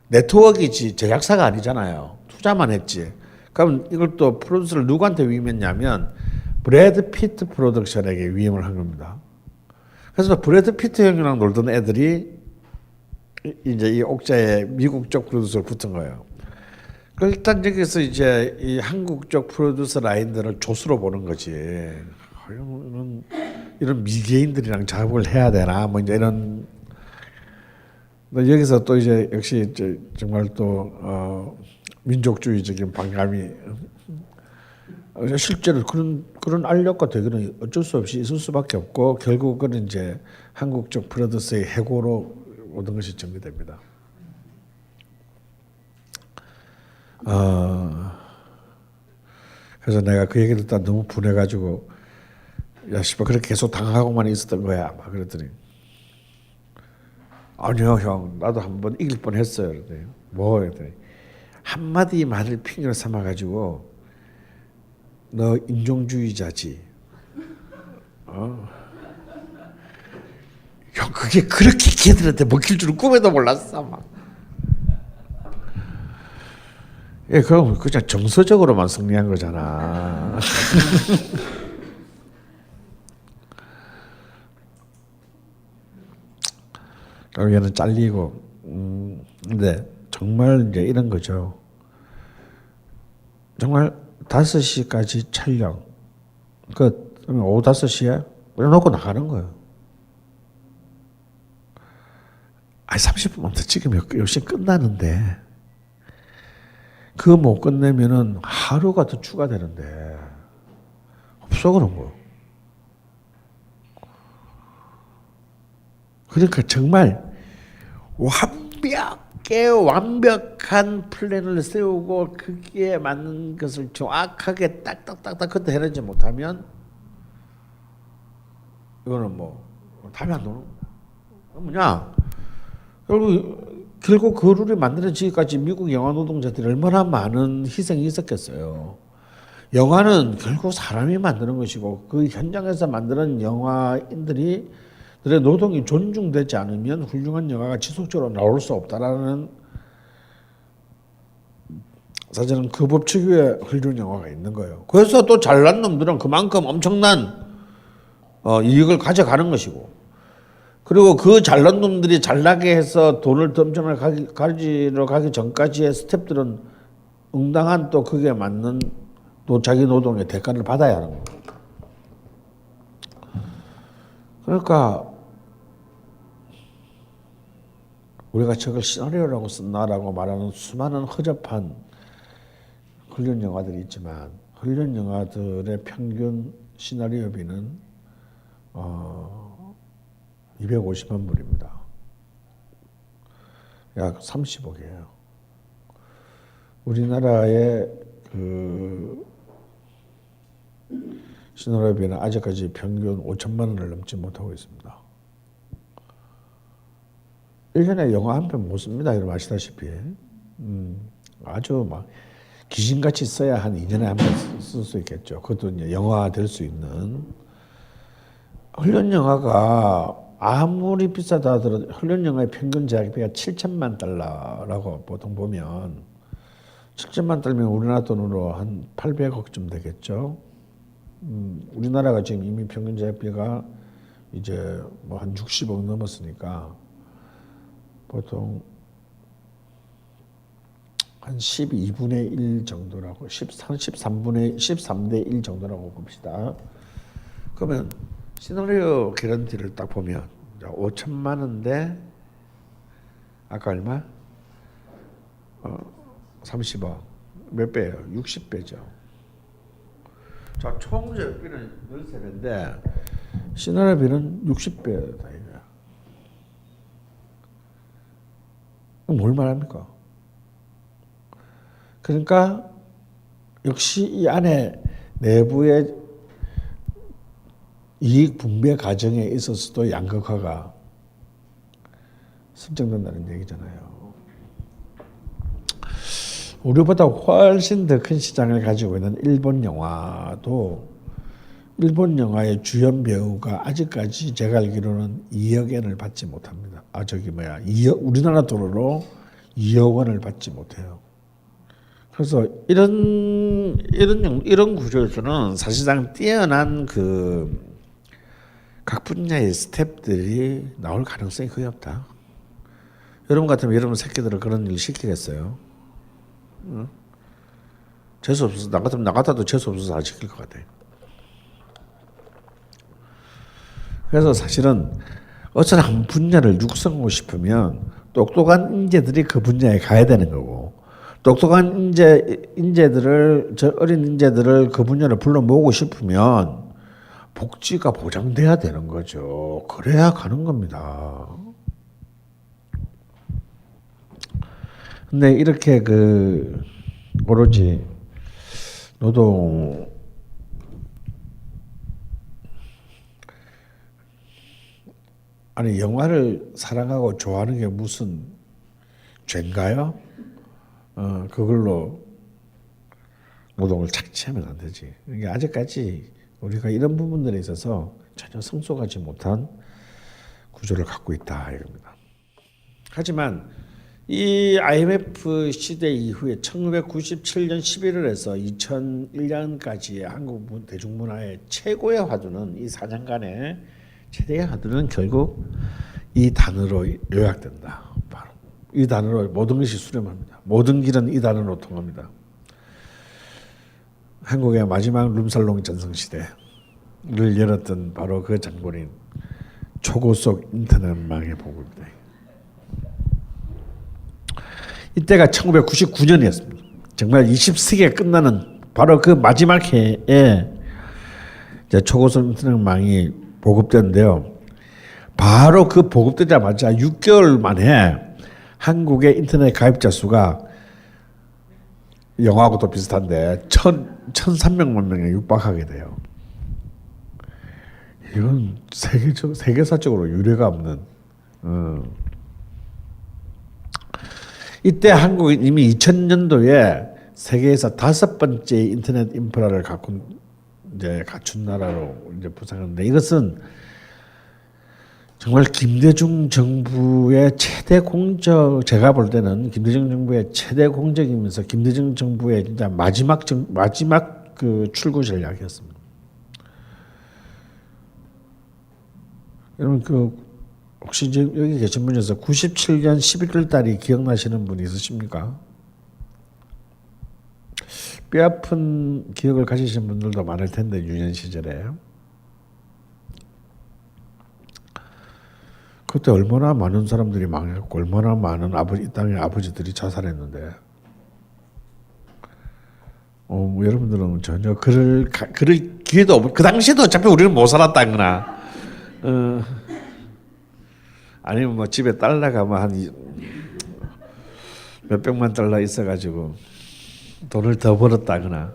네트워크이지 제작사가 아니잖아요. 투자만 했지. 그럼 이걸 또 프로듀서를 누구한테 위임했냐면 브래드 피트 프로덕션에게 위임을 한 겁니다. 그래서 브래드 피트 형이랑 놀던 애들이 이제 이 옥자에 미국 쪽 프로듀서로 붙은 거예요. 일단 여기서 이제 이 한국 쪽 프로듀서 라인들을 조수로 보는 거지. 이런 미개인들이랑 작업을 해야 되나 뭐 이제 이런. 여기서 또 이제 역시 이제 정말 또 민족주의적인 반감이 실제로 그런 알력과 대결은 어쩔 수 없이 있을 수밖에 없고 결국은 이제 한국 쪽 프로듀서의 해고로 모든 것이 정리됩니다. 그래서 내가 그 얘기를 듣다 너무 분해가지고 야 씨발 그렇게 계속 당하고만 있었던 거야 막 그랬더니 아니요 형 나도 한번 이길 뻔했어요. 그랬더니 뭐 그랬더니 한마디 말을 핑계로 삼아가지고 너 인종주의자지. 형 그게 그렇게 걔들한테 먹힐 줄은 꿈에도 몰랐어 막. 예, 그럼 그냥 정서적으로만 승리한 거잖아. 그럼 얘는 잘리고, 근데 정말 이제 이런 거죠. 정말 5시까지 촬영. 오후 5시에 끊어놓고 나가는 거예요. 아니 30분만 더 찍으면 역시 끝나는데 그거 못 끝내면은 하루가 더 추가되는데 없어 그런 거. 그러니까 정말 완벽한 플랜을 세우고 그게 맞는 것을 정확하게 딱딱딱딱 그때 해내지 못하면 이거는 뭐 답이 안 나오는 거야. 뭐냐? 결국 그 룰이 만들어지기까지 미국 영화 노동자들이 얼마나 많은 희생이 있었겠어요. 영화는 결국 사람이 만드는 것이고 그 현장에서 만드는 영화인들의 노동이 존중되지 않으면 훌륭한 영화가 지속적으로 나올 수 없다라는 사실은 그 법칙 위에 훌륭한 영화가 있는 거예요. 그래서 또 잘난 놈들은 그만큼 엄청난 이익을 가져가는 것이고 그리고 그 잘난 놈들이 잘나게 해서 돈을 엄청나게 가지러 가기 전까지의 스텝들은 응당한 또 그게 맞는 또 자기 노동의 대가를 받아야 하는 거예요. 그러니까 우리가 저걸 시나리오라고 쓴다라고 말하는 수많은 허접한 훈련 영화들이 있지만 훈련 영화들의 평균 시나리오비는 250만 불입니다. 약 30억이에요. 우리나라의 그 시나리오비는 아직까지 평균 5천만 원을 넘지 못하고 있습니다. 1년에 영화 한 편 못 씁니다. 여러분 아시다시피. 아주 막 귀신같이 써야 한 2년에 한 번 쓸 수 있겠죠. 그것도 이제 영화 될 수 있는. 훈련 영화가 아무리 비싸다 하더라도 헐리우드 영화의 평균 제작비가 7천만 달러라고 보통 보면 7천만 달러면 우리나라 돈으로 한 800억쯤 되겠죠. 우리나라가 지금 이미 평균 제작비가 이제 뭐 한 60억 넘었으니까 보통 한 12분의 1 정도라고 13대 1 정도라고 봅시다. 그러면 시나리오 개런티를 딱 보면 5천만 원대 아까 얼마? 30억 몇 배예요? 60배죠. 자, 총 제작비는 13배인데 시나리오비는 60배다 이거야. 뭘 말합니까? 그러니까 역시 이 안에 내부의 이익 분배 과정에 있어서도 양극화가 설정된다는 얘기잖아요. 우리보다 훨씬 더 큰 시장을 가지고 있는 일본 영화도 일본 영화의 주연 배우가 아직까지 제가 알기로는 2억 엔을 받지 못합니다. 우리나라 돈으로 2억 원을 받지 못해요. 그래서 이런 구조에서는 사실상 뛰어난 각 분야의 스태프들이 나올 가능성이 거의 없다. 여러분 같으면 여러분 새끼들을 그런 일 시키겠어요? 재수 없어서 나 같아도 재수 없어서 안 시킬 것 같아. 그래서 사실은 어떤 한 분야를 육성하고 싶으면 똑똑한 인재들이 그 분야에 가야 되는 거고, 똑똑한 어린 인재들을 그 분야를 불러 모으고 싶으면 복지가 보장돼야 되는 거죠. 그래야 가는 겁니다. 근데 이렇게 오로지 영화를 사랑하고 좋아하는 게 무슨 죄인가요? 그걸로 노동을 착취하면 안 되지. 이게 아직까지 우리가 이런 부분들에 있어서 전혀 성숙하지 못한 구조를 갖고 있다 이겁니다. 하지만 이 IMF 시대 이후에 1997년 11월에서 2001년까지의 한국 대중문화의 최고의 화두는 이 4년간의 최대의 화두는 결국 이 단어로 요약된다. 바로 이 단어로 모든 것이 수렴합니다. 모든 길은 이 단어로 통합니다. 한국의 마지막 룸살롱 전성시대를 열었던 바로 그 장본인 초고속 인터넷망의 보급입니다. 이때가 1999년이었습니다. 정말 20세기가 끝나는 바로 그 마지막 해에 초고속 인터넷망이 보급됐는데요. 바로 그 보급되자마자 6개월 만에 한국의 인터넷 가입자 수가 영화하고도 비슷한데 1,300만 명에 육박하게 돼요. 이건 세계사적으로 유례가 없는. 이때 한국은 이미 2000년도에 세계에서 5번째 인터넷 인프라를 갖춘 나라로 부상했는데, 이것은 정말 김대중 정부의 최대 공적, 제가 볼 때는 김대중 정부의 최대 공적이면서 김대중 정부의 진짜 마지막 그 출구 전략이었습니다. 여러분 혹시 지금 여기 계신 분 중에서 97년 11월 달이 기억나시는 분 있으십니까? 뼈아픈 기억을 가지신 분들도 많을 텐데, 유년 시절에. 그때 얼마나 많은 사람들이 망했고 얼마나 많은 이 땅의 아버지들이 자살했는데, 여러분들은 전혀 그럴 기회도 없고, 그 당시에도 어차피 우리는 못 살았다거나, 아니면 뭐 집에 달러가 뭐 한 몇백만 달러 있어가지고 돈을 더 벌었다거나.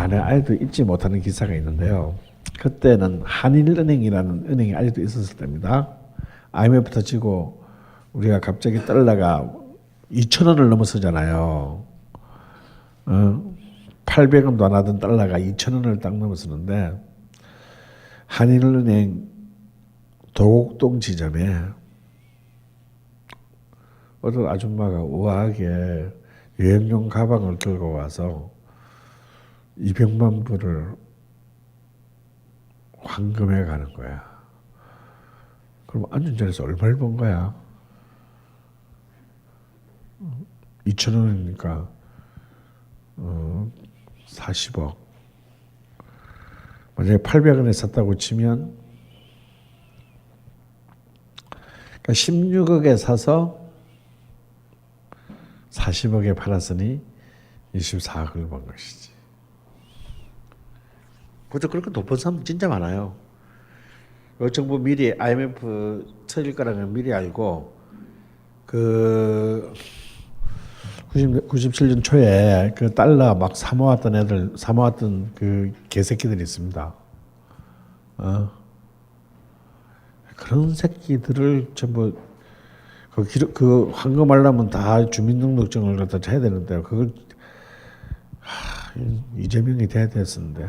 내가 아직도 잊지 못하는 기사가 있는데요. 그때는 한일은행이라는 은행이 아직도 있었을 때입니다. IMF 터지고 우리가 갑자기 달러가 2,000원을 넘어서잖아요. 800원도 안 하던 달러가 2,000원을 딱 넘어서는데, 한일은행 도곡동 지점에 어떤 아줌마가 우아하게 여행용 가방을 들고 와서 200만 불을 황금해 가는 거야. 그럼 앉은 자리에서 얼마를 번 거야? 2,000원이니까 40억. 만약에 800원에 샀다고 치면 그러니까 16억에 사서 40억에 팔았으니 24억을 번 것이지. 그것도 그렇게 돈 번 사람 진짜 많아요. 정부 미리 IMF 터질 거라는 걸 미리 알고 그 97년 초에 그 달러 막 사모았던 그 개새끼들이 있습니다. 그런 새끼들을 전부 그 황금하려면 다 주민등록증을 갖다 해야 되는데 그걸 이재명이 돼야 됐었는데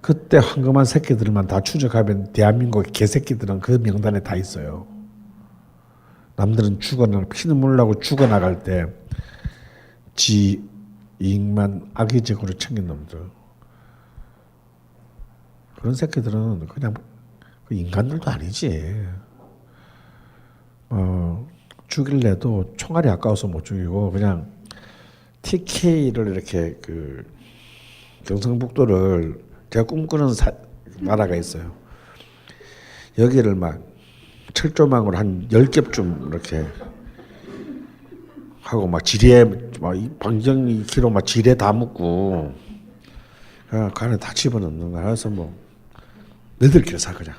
그때 황금한 새끼들만 다 추적하면 대한민국 개새끼들은 그 명단에 다 있어요. 남들은 피눈물 나고 죽어나갈 때 지 이익만 악의적으로 챙긴 놈들. 그런 새끼들은 그냥 그 인간들도 아니지. 죽일래도 총알이 아까워서 못 죽이고 그냥 TK를 이렇게 그 경상북도를 제가 꿈꾸는 나라가 있어요. 여기를 막 철조망으로 한 10겹쯤 이렇게 하고 막 지뢰 막 방정 2km 막 지뢰 다 묶고 그 안에 다 집어넣는 거야. 그래서 뭐 너희들끼리 사 그냥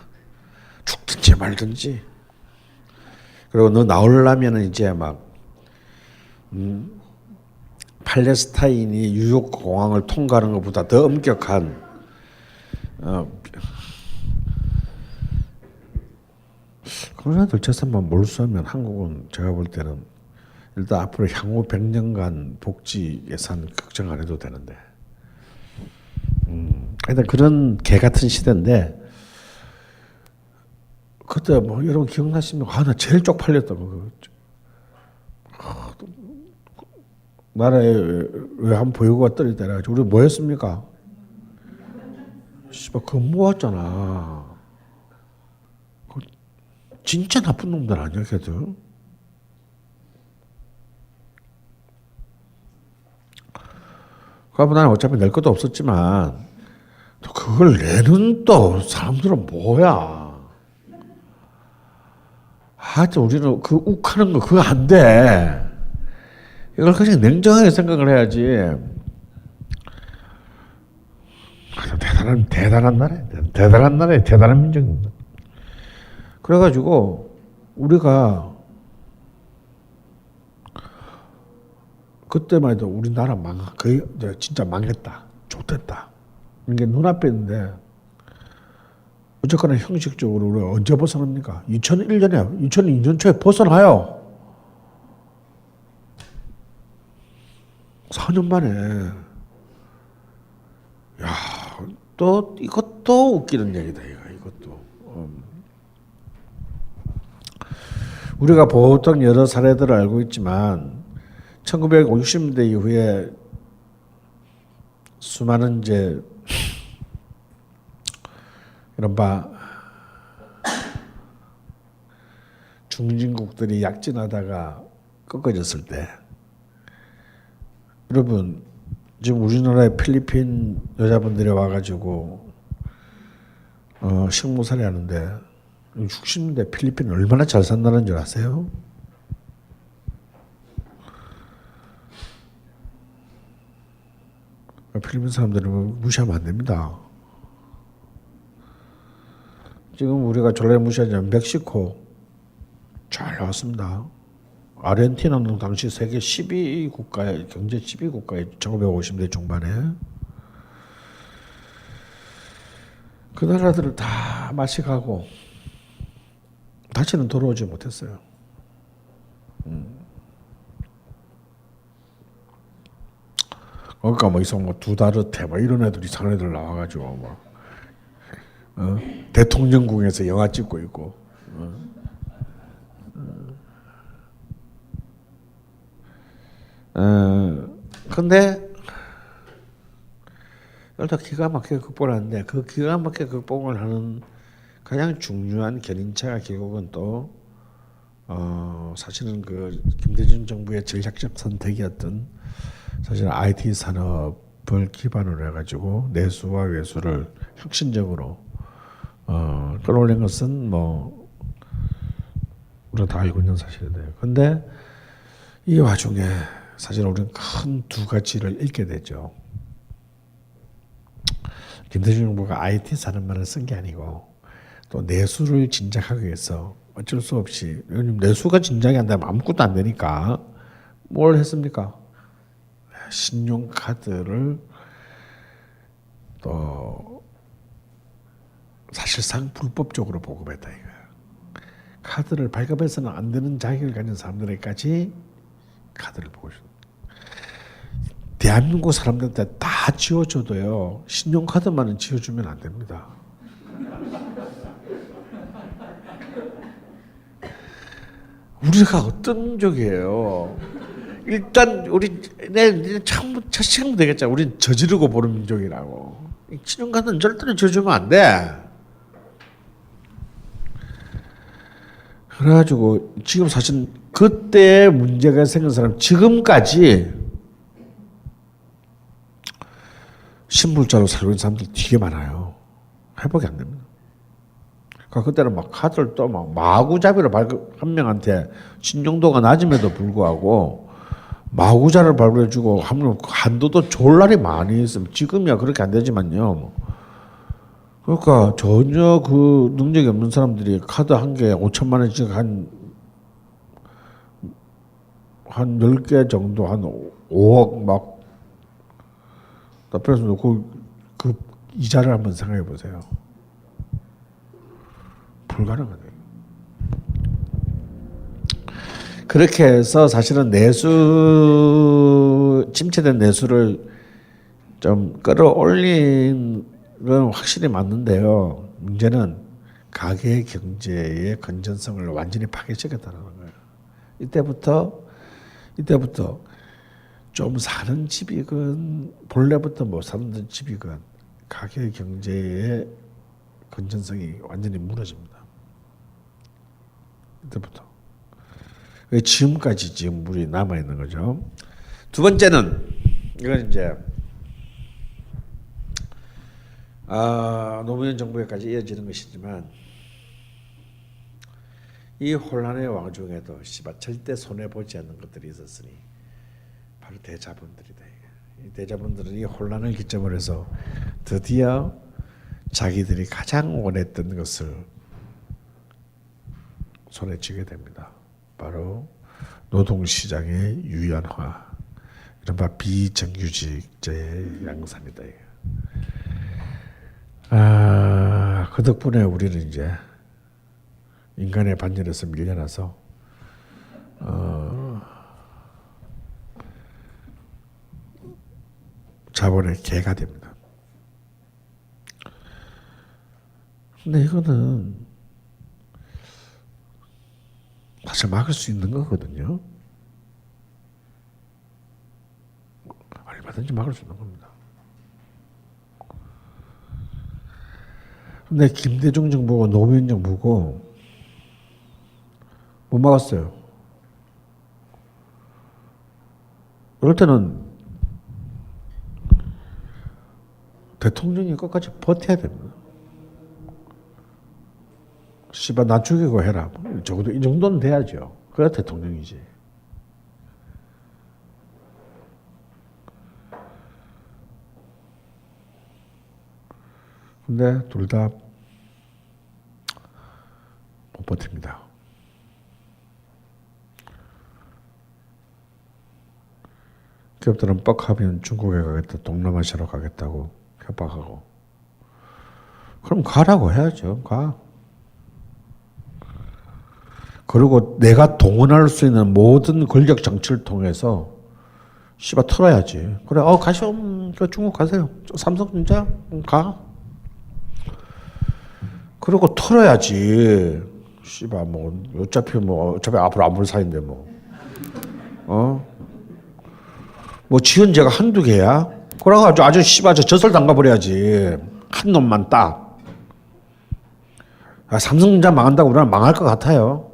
죽든지 말든지. 그리고 너 나오려면은 이제 막 팔레스타인이 뉴욕 공항을 통과하는 것보다 더 엄격한 그런 애들 재산만 몰수하면 한국은 제가 볼 때는 일단 앞으로 향후 100년간 복지 예산 걱정 안 해도 되는데 일단 그런 개 같은 시대인데 그때 뭐 여러분 기억나시면 나 제일 쪽팔렸던 거 나라에 왜 한 보유고가 떨어질 때라 우리 뭐 했습니까? 씨발 근무 왔잖아. 진짜 나쁜 놈들 아니야 걔들. 그러면 나는 어차피 낼 것도 없었지만 또 그걸 내는 또 사람들은 뭐야. 하여튼 우리는 그 욱하는 거 그거 안 돼. 이걸 그냥 냉정하게 생각을 해야지. 대단한 나라야. 대단한 민족입니다. 그래가지고 우리가 그때만 해도 우리나라 거의 진짜 망했다. 좋됐다. 이게 눈앞에 있는데 어쨌거나 형식적으로 우리가 언제 벗어납니까? 2001년에 2002년 초에 벗어나요. 4년 만에. 야, 또 이것도 웃기는 얘기다 이것도. 우리가 보통 여러 사례들을 알고 있지만 1950년대 이후에 수많은 이제 이른바 중진국들이 약진하다가 꺾어졌을 때 여러분 지금 우리나라에 필리핀 여자분들이 와가지고 식모살이 하는데 60년대 필리핀 얼마나 잘 산다는 줄 아세요? 필리핀 사람들은 무시하면 안 됩니다. 지금 우리가 전례 무시하자면 멕시코 잘 나왔습니다. 아르헨티나는 당시 세계 12국가의 경제 12국가에 1950년대 중반에 그 나라들을 다 마시가고 다시는 돌아오지 못했어요. 그러니까 뭐 이성 뭐 두다르테 뭐 이런 애들 이상한 애들 나와가지고 뭐 대통령궁에서 영화 찍고 있고. 근데 일단 기가 막히게 극복을 하는데 그 기가 막히게 극복을 하는 가장 중요한 견인차가 결국은 또 사실은 그 김대중 정부의 전략적 선택이었던 사실 IT 산업을 기반으로 해가지고 내수와 외수를 혁신적으로 끌어올린 것은 뭐 우리가 다 알고 있는 사실이에요. 근데 이 와중에 사실 우리는 큰 두 가지를 잃게 되죠. 김대중 정부가 IT 산업만을 쓴 게 아니고 또 내수를 진작하기 위해서 어쩔 수 없이 내수가 진작이 안 되면 아무것도 안 되니까 뭘 했습니까? 신용카드를 또 사실상 불법적으로 보급했다 이거야. 카드를 발급해서는 안 되는 자격을 가진 사람들에게까지 카드를 보여준다. 대한민국 사람들한테 다 지어줘도요. 신용카드만은 지어주면 안 됩니다. 우리가 어떤 민족이에요? 일단 우리 첫 시간 되겠잖아. 우린 저지르고 보는 민족이라고. 신용카드는 절대로 지어주면 안 돼. 그래가지고 지금 사실 그때 문제가 생긴 사람 지금까지 신불자로 살고 있는 사람들 되게 많아요. 회복이 안 됩니다. 그러니까 그때는 막 카드를 또 막 마구잡이로 한 명한테 신용도가 낮음에도 불구하고 마구자를 발급해주고 하면 한도도 좋을 날이 많이 있으면 지금이야 그렇게 안 되지만요. 그러니까 전혀 그 능력이 없는 사람들이 카드 한 개에 5천만 원씩 한 10개 정도 한 5억 막 그래서 그 이자를 한번 생각해 보세요. 불가능하네. 그렇게 해서 사실은 침체된 내수를 좀 끌어올린 건 확실히 맞는데요. 문제는 가계 경제의 건전성을 완전히 파괴시켰다는 거예요. 이때부터 좀 사는 집이건 본래부터 못 사는 집이건 가계 경제의 건전성이 완전히 무너집니다. 이때부터. 지금까지 지금 물이 남아 있는 거죠. 두 번째는 이건 이제 노무현 정부에까지 이어지는 것이지만 이 혼란의 와중에도 절대 손해 보지 않는 것들이 있었으니 바로 대자본들이다. 이 대자본들은 이 혼란을 기점으로 해서 드디어 자기들이 가장 원했던 것을 손에 쥐게 됩니다. 바로 노동시장의 유연화, 이른바 비정규직제의 양산이다. 그 덕분에 우리는 이제 인간의 반열에서 밀려나서 자본의 개가 됩니다. 근데 이거는 사실 막을 수 있는 거거든요. 얼마든지 막을 수 있는 겁니다. 근데 김대중 정부고 노무현 정부고 못 막았어요. 그럴 때는 대통령이 끝까지 버텨야 됩니다. 씨발 나 죽이고 해라. 적어도 이 정도는 돼야죠. 그래야 대통령이지. 근데 둘 다 못 버팁니다. 기업들은 뻑하면 중국에 가겠다, 동남아시아로 가겠다고 협박하고. 그럼 가라고 해야죠. 가. 그리고 내가 동원할 수 있는 모든 권력 정치를 통해서 씨발 털어야지. 그래, 가시오. 중국 가세요. 삼성전자 가. 그리고 털어야지. 씨발 어차피 앞으로 안 볼 사이인데 뭐. 뭐 지은 죄가 한두 개야? 그래가지고 아주 씨발 젖을 담가버려야지. 한 놈만 딱. 삼성전자 망한다고 우리나라 망할 것 같아요.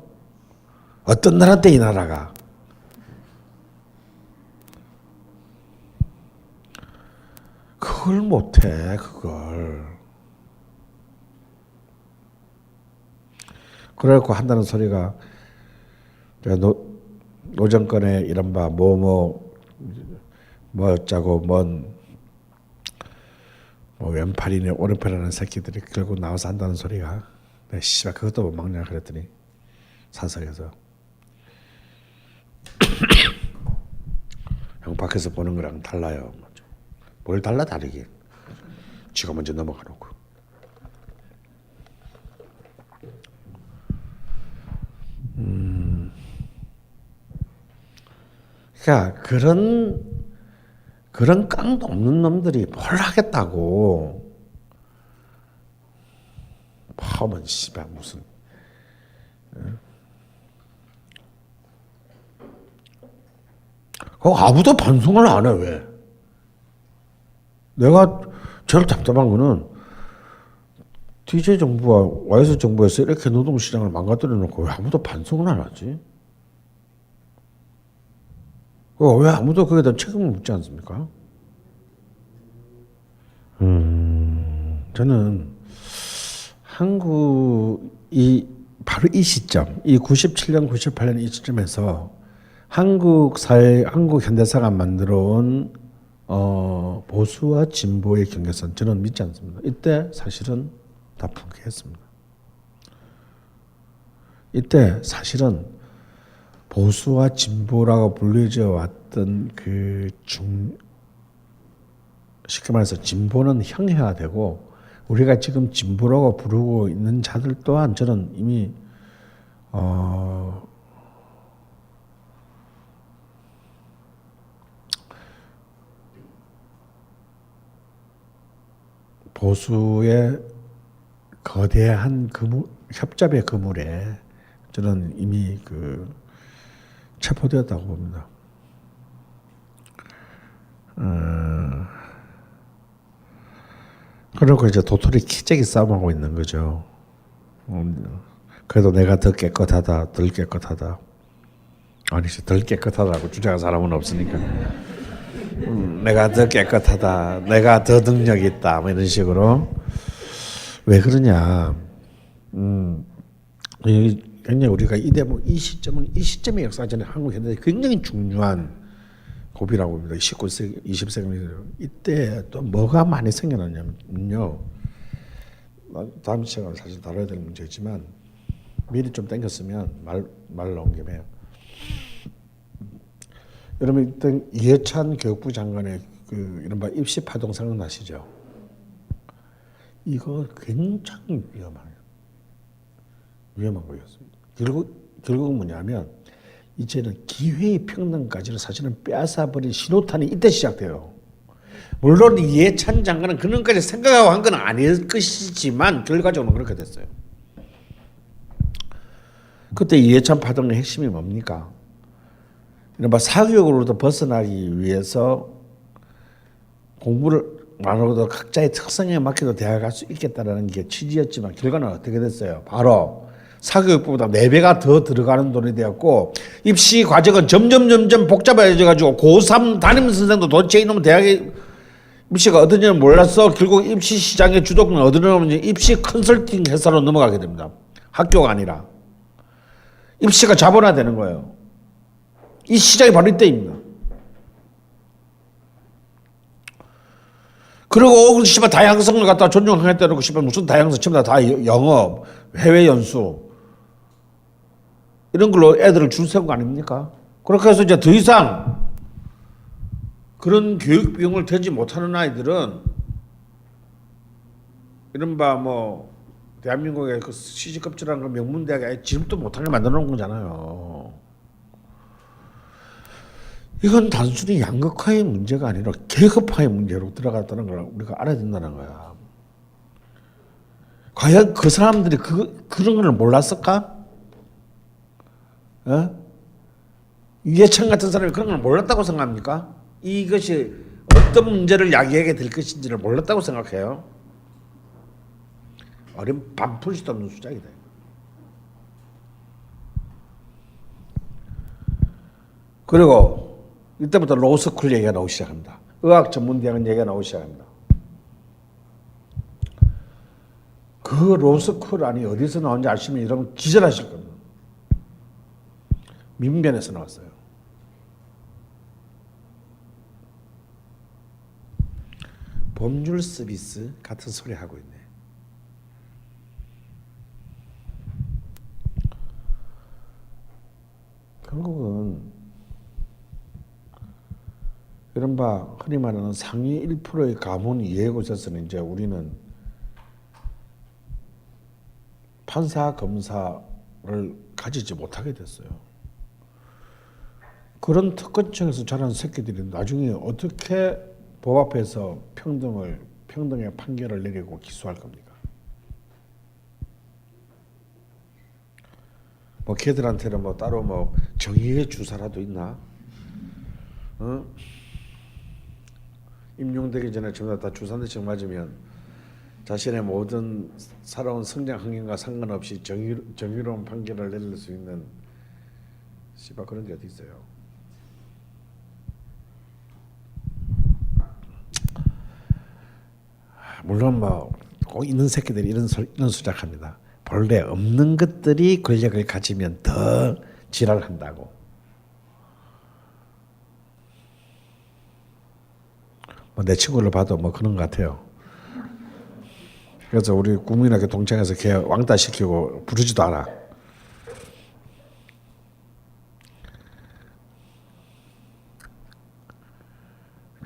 어떤 나라 때 이 나라가. 그걸 못해, 그걸. 그래갖고 한다는 소리가 노정권에 이른바 뭐 어쩌고 뭐 왼팔이네 오른팔이라는 새끼들이 결국 나와서 한다는 소리가 씨발 그것도 못 막냐 그랬더니 사석에서 형 밖에서 보는 거랑 달라요. 뭘 달라 다르게. 지가 먼저 넘어가 놓고. 그러니까 그런 깡도 없는 놈들이 뭘 하겠다고. 파면 씨발 무슨. 아무도 반성을 안 해 왜? 내가 제일 답답한 거는 DJ 정부와 YS 정부에서 이렇게 노동시장을 망가뜨려 놓고 왜 아무도 반성을 안 하지? 왜 아무도 거기에 대한 책임을 묻지 않습니까? 저는 바로 이 시점, 이 97년, 98년 이 시점에서 한국 현대사가 만들어온 보수와 진보의 경계선 저는 믿지 않습니다. 이때 사실은 다 포기했습니다. 이때 사실은 보수와 진보라고 불려져 왔던 쉽게 말해서 진보는 형해화되고 우리가 지금 진보라고 부르고 있는 자들 또한 저는 이미 보수의 거대한 협잡의 그물에 저는 이미 체포되었다고 봅니다. 그리고 이제 도토리 키재기 싸움하고 있는 거죠. 그래도 내가 더 깨끗하다, 덜 깨끗하다. 아니지, 덜 깨끗하다고 주장한 사람은 없으니까. 내가 더 깨끗하다, 내가 더 능력이 있다, 뭐 이런 식으로. 왜 그러냐? 굉장히 우리가 이 시점의 역사전에 한국 현대에 굉장히 중요한 고비라고 봅니다. 19세기, 20세기 이때 또 뭐가 많이 생겨났냐면요. 다음 시간에 사실 다뤄야 될 문제지만 미리 좀 당겼으면 말 나온 김에 여러분 이때 이해찬 교육부 장관의 이른바 입시 파동 생각나시죠? 이거 굉장히 위험한 거였습니다. 결국은 뭐냐면 이제는 기회의 평등까지는 사실은 빼앗아버린 신호탄이 이때 시작돼요. 물론 이해찬 장관은 그런까지 생각하고 한 건 아닐 것이지만 결과적으로 그렇게 됐어요. 그때 이해찬 파동의 핵심이 뭡니까? 이른바 사교육으로부터 벗어나기 위해서 공부를 말하고도 각자의 특성에 맞게도 대학에 갈 수 있겠다라는 게 취지였지만 결과는 어떻게 됐어요? 바로 사교육보다 4배가 더 들어가는 돈이 되었고 입시 과정은 점점 복잡해져 가지고 고3 담임 선생도 도대체 이놈 대학에 입시가 어디냐는 몰랐어. 결국 입시 시장의 주도권은 어디로 넘어가면 입시 컨설팅 회사로 넘어가게 됩니다. 학교가 아니라 입시가 자본화되는 거예요. 이 시작이 바로 이때입니다. 그리고 씨발 다양성을 갖다 존중하겠다고 씨발 무슨 다양성 전부 다 영업, 해외 연수 이런 걸로 애들을 줄 세운 거 아닙니까? 그렇게 해서 이제 더 이상 그런 교육 비용을 대지 못하는 아이들은 이른바 뭐 대한민국의 그 시시껍질한 그 명문대학에 아예 진입도 못하게 만들어 놓은 거잖아요. 이건 단순히 양극화의 문제가 아니라 계급화의 문제로 들어갔다는 걸 우리가 알아야 된다는 거야. 과연 그 사람들이 그런 걸 몰랐을까? 이해찬 같은 사람이 그런 걸 몰랐다고 생각합니까? 이것이 어떤 문제를 야기하게 될 것인지를 몰랐다고 생각해요. 어린 반푼시도 없는 수작이다. 그리고 이때부터 로스쿨 얘기가 나오기 시작합니다. 의학 전문대학원 얘기가 나오기 시작합니다. 그 로스쿨 안이 어디서 나온지 아시면 여러분 기절하실 겁니다. 민변에서 나왔어요. 법률 서비스 같은 소리 하고 있네. 결국은 이른바 흔히 말하는 상위 1%의 가문 이해고에서는 이제 우리는 판사 검사를 가지지 못하게 됐어요. 그런 특권층에서 자란 새끼들이 나중에 어떻게 법 앞에서 평등의 판결을 내리고 기소할 겁니까? 뭐 걔들한테는 뭐 따로 뭐 정의의 주사라도 있나? 임용되기 전에 전부 다 주사 한 대씩 맞으면 자신의 모든 살아온 성장 환경과 상관없이 정의로운 판결을 내릴 수 있는 씨발 그런 게 어디 있어요? 물론 뭐 꼭 있는 새끼들이 이런 수작합니다. 본래 없는 것들이 권력을 가지면 더 지랄한다고. 뭐 내 친구를 봐도 뭐 그런 것 같아요. 그래서 우리 국민학교 동창회에서 걔 왕따 시키고 부르지도 않아.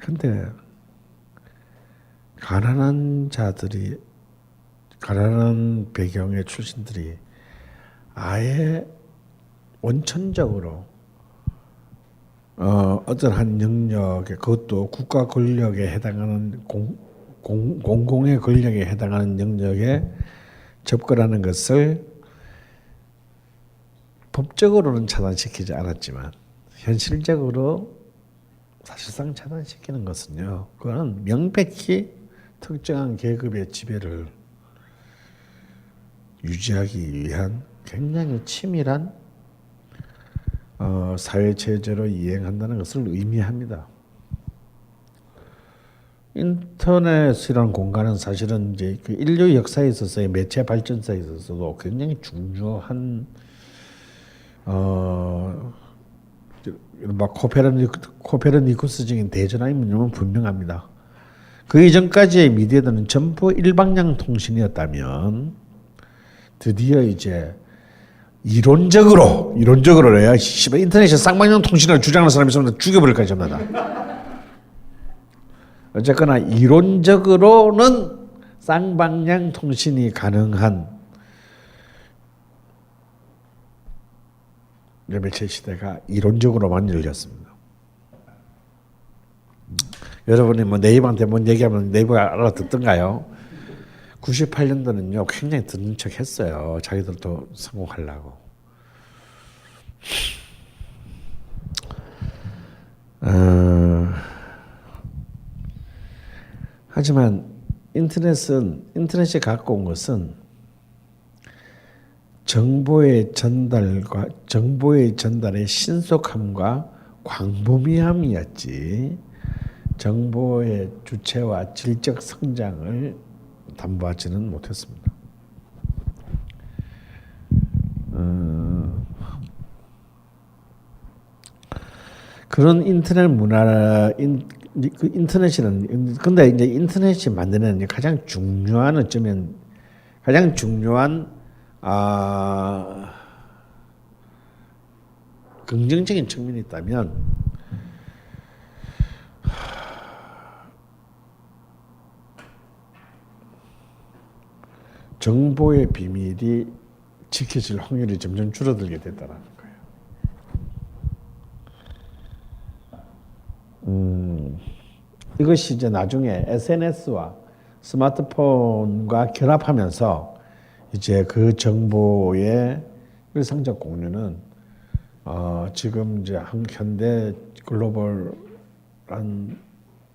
근데 가난한 자들이, 가난한 배경의 출신들이 아예 원천적으로 어떤 한 영역에, 그것도 국가 권력에 해당하는 공공의 권력에 해당하는 영역에 접근하는 것을 법적으로는 차단시키지 않았지만 현실적으로 사실상 차단시키는 것은요, 그거는 명백히 특정한 계급의 지배를 유지하기 위한 굉장히 치밀한 사회체제로 이행한다는 것을 의미합니다. 인터넷이라는 공간은 사실은 이제 그 인류 역사에 있어서의 매체 발전사에 있어서도 굉장히 중요한 코페르니쿠스적인 대전환이면 분명합니다. 그 이전까지의 미디어들은 전부 일방향 통신이었다면 드디어 이제 이론적으로야 씨발 인터넷에 쌍방향 통신을 주장하는 사람이 있으면 죽여버릴 거야 전부 다. 어쨌거나 이론적으로는 쌍방향 통신이 가능한 매체 시대가 이론적으로만 열렸습니다. 여러분이 뭐 네이버한테 뭔 얘기하면 네이버가 알아듣던가요? 98년도는요 굉장히 듣는 척 했어요. 자기들도 성공하려고. 하지만 인터넷이 갖고 온 것은 정보의 전달의 신속함과 광범위함이었지 정보의 주체와 질적 성장을 담보하지는 못했습니다. 그런 인터넷 문화, 인터넷이는 근데 이제 인터넷이 만드는 가장 중요한 어쩌면 가장 중요한 긍정적인 측면이 있다면 정보의 비밀이 지켜질 확률이 점점 줄어들게 됐다는 거예요. 이것이 이제 나중에 SNS와 스마트폰과 결합하면서 이제 그 정보의 일상적 공유는 지금 이제 현대 글로벌한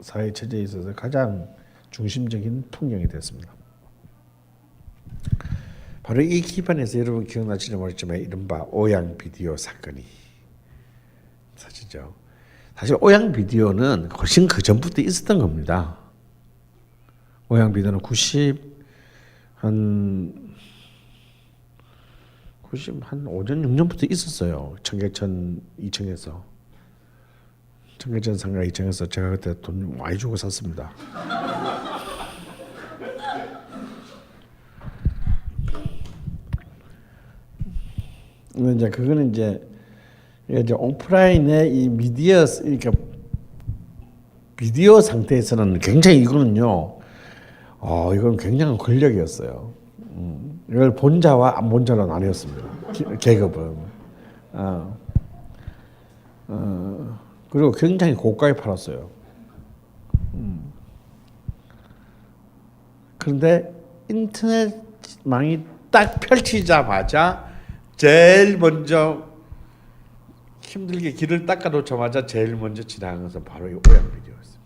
사회 체제에 있어서 가장 중심적인 풍경이 됐습니다. 바로 이 기반에서 여러분 기억나실지 모르겠지만 이른바 오양 비디오 사건이 사실죠. 사실 오양 비디오는 훨씬 그 전부터 있었던 겁니다. 오양 비디오는 90한 5년 6년부터 있었어요. 청계천 2층에서 청계천 상가 2층에서 제가 그때 돈 많이 주고 샀습니다. 이제 그거는 이제 오프라인의 이 미디어 그러니까 비디오 상태에서는 굉장히 이거는요. 이건 굉장한 권력이었어요. 이걸 본 자와 안 본 자로 나뉘었습니다. 계급은. 그리고 굉장히 고가에 팔았어요. 그런데 인터넷망이 딱 펼치자마자 제일 먼저 힘들게 길을 닦아놓자마자 제일 먼저 지나간 것은 바로 이 오양 비디오였습니다.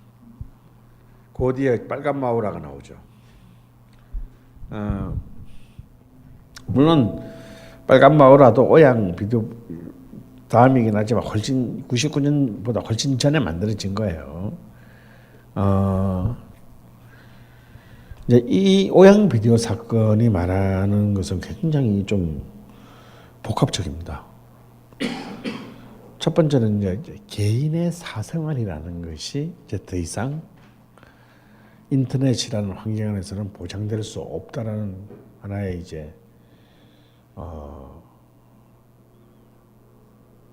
그 뒤에 빨간 마우라가 나오죠. 물론 빨간 마우라도 오양 비디오 다음이긴 하지만 훨씬 99년보다 훨씬 전에 만들어진 거예요. 이제 이 오양 비디오 사건이 말하는 것은 굉장히 좀 복합적입니다. 첫 번째는 이제 개인의 사생활이라는 것이 이제 더 이상 인터넷이라는 환경 안에서는 보장될 수 없다라는 하나의 이제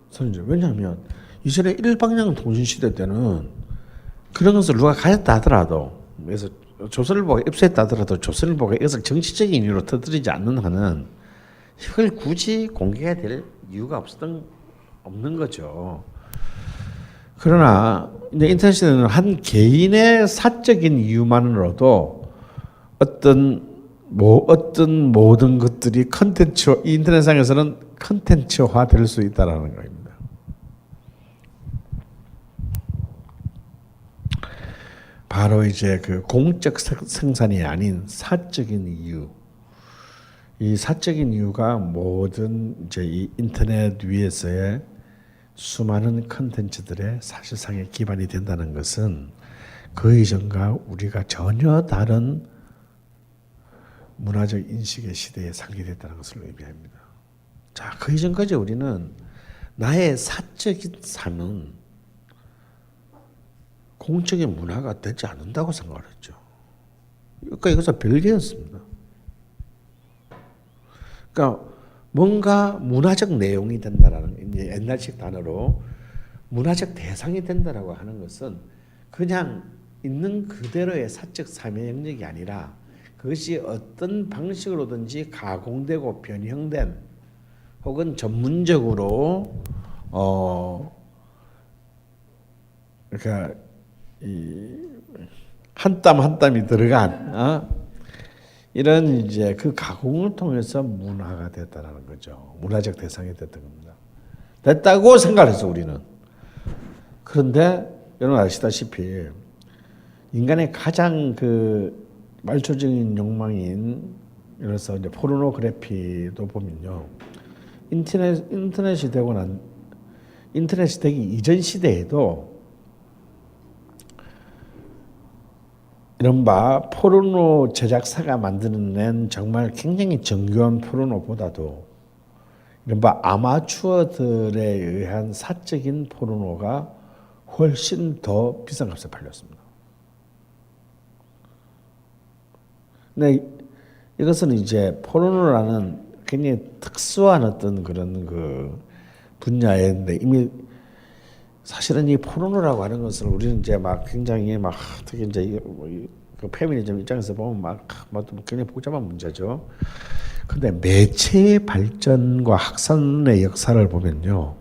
선이죠. 왜냐하면 이전에 일방향 통신 시대 때는 그런 것을 누가 가졌다 하더라도 그래서 조선일보가 입수했다 하더라도 조선일보가 이것을 정치적인 이유로 터뜨리지 않는 한은 이걸 굳이 공개해야 될 이유가 없는 거죠. 그러나 이제 인터넷 시대는 한 개인의 사적인 이유만으로도 어떤 모든 것들이 인터넷상에서는 컨텐츠화 될 수 있다라는 겁니다. 바로 이제 그 공적 생산이 아닌 사적인 이유. 이 사적인 이유가 모든 이제 이 인터넷 위에서의 수많은 컨텐츠들의 사실상의 기반이 된다는 것은 그 이전과 우리가 전혀 다른 문화적 인식의 시대에 살게 됐다는 것을 의미합니다. 자, 그 이전까지 우리는 나의 사적인 삶은 공적인 문화가 되지 않는다고 생각했죠. 그러니까 이것은 별개였습니다. 그러니까 뭔가 문화적 내용이 된다라는 이제 옛날식 단어로 문화적 대상이 된다라고 하는 것은 그냥 있는 그대로의 사적 삶의 영역이 아니라 그것이 어떤 방식으로든지 가공되고 변형된 혹은 전문적으로 그러니까 한 땀 한 땀이 들어간 이런 이제 그 가공을 통해서 문화가 됐다라는 거죠. 문화적 대상이 됐던 겁니다. 됐다고 생각했어 우리는. 그런데 여러분 아시다시피 인간의 가장 그 말초적인 욕망인 그래서 이제 포르노그래피도 보면요. 인터넷이 되기 이전 시대에도 이른바 포르노 제작사가 만들어낸 정말 굉장히 정교한 포르노보다도 이른바 아마추어들에 의한 사적인 포르노가 훨씬 더 비싼 값에 팔렸습니다. 근데 이것은 이제 포르노라는 굉장히 특수한 어떤 그런 그 분야인데 이미 사실은 이 포르노라고 하는 것을 우리는 이제 막 굉장히 막 특히 이제 그 페미니즘 입장에서 보면 막 굉장히 복잡한 문제죠. 그런데 매체의 발전과 확산의 역사를 보면요,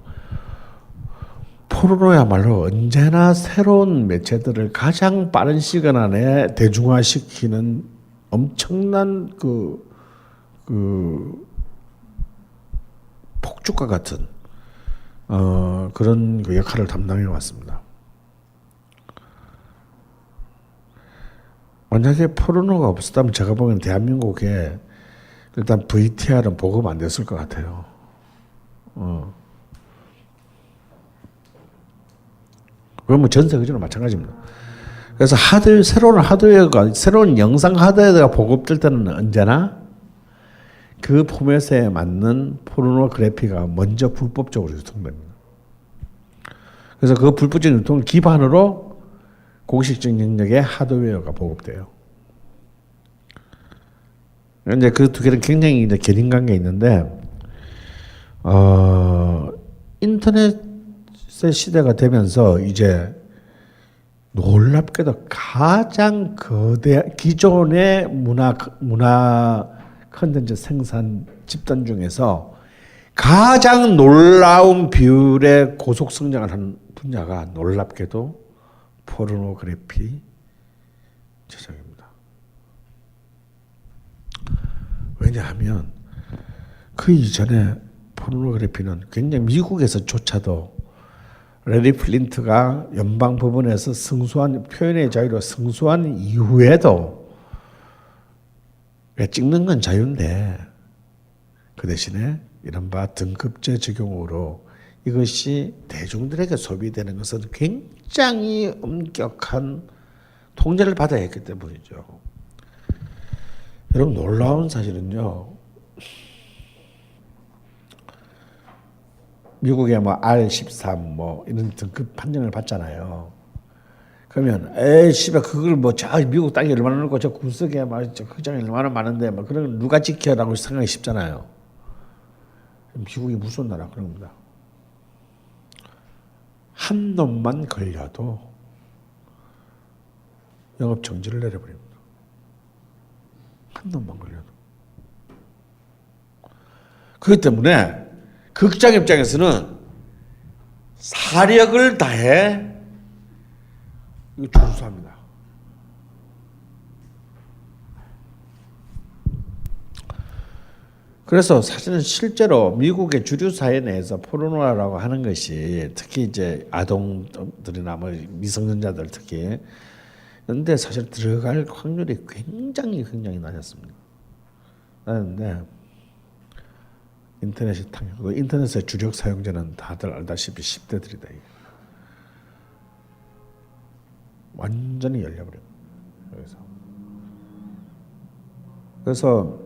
포르노야말로 언제나 새로운 매체들을 가장 빠른 시간 안에 대중화시키는 엄청난 그 그 폭죽과 같은 그런 그 역할을 담당해 왔습니다. 만약에 포르노가 없었다면 제가 보기엔 대한민국에 일단 VTR은 보급 안 됐을 것 같아요. 그건 뭐 전 세계적으로 마찬가지입니다. 그래서 새로운 영상 하드웨어가 보급될 때는 언제나 그 포맷에 맞는 포르노그래피가 먼저 불법적으로 유통됩니다. 그래서 그 불법적 유통을 기반으로 공식적 영역의 하드웨어가 보급돼요. 이제 그 두 개는 굉장히 이제 견인 관계가 있는데, 인터넷의 시대가 되면서 이제 놀랍게도 가장 기존의 문화 컨텐츠 생산 집단 중에서 가장 놀라운 비율의 고속 성장을 한 분야가 놀랍게도 포르노그래피 제작입니다. 왜냐하면 그 이전에 포르노그래피는 굉장히 미국에서조차도 레리 플린트가 연방법원에서 표현의 자유로 승소한 이후에도 찍는 건 자유인데 그 대신에 이른바 등급제 적용으로 이것이 대중들에게 소비되는 것은 굉장히 엄격한 통제를 받아야 했기 때문이죠. 여러분 놀라운 사실은요. 미국에 뭐 R13 뭐 이런 등급 판정을 받잖아요. 그러면 씨발 그걸 뭐 저 미국 땅이 얼마나 넓고 저 구석에 막 저 흑장이 얼마나 많은데 뭐 그런 걸 누가 지켜라고 생각이 쉽잖아요. 미국이 무슨 나라 그런 겁니다. 한 놈만 걸려도 영업 정지를 내려버립니다. 한 놈만 걸려도. 그렇기 때문에 극장 입장에서는 사력을 다해 이거 준수합니다. 그래서 사실은 실제로 미국의 주류 사회 내에서 포르노라고 하는 것이 특히 이제 아동들이나 뭐 미성년자들 특히 그런데 사실 들어갈 확률이 굉장히 낮았습니다. 낮았는데 인터넷이 탕하고 인터넷의 주력 사용자는 다들 알다시피 10대들이다. 완전히 열려버려요. 그래서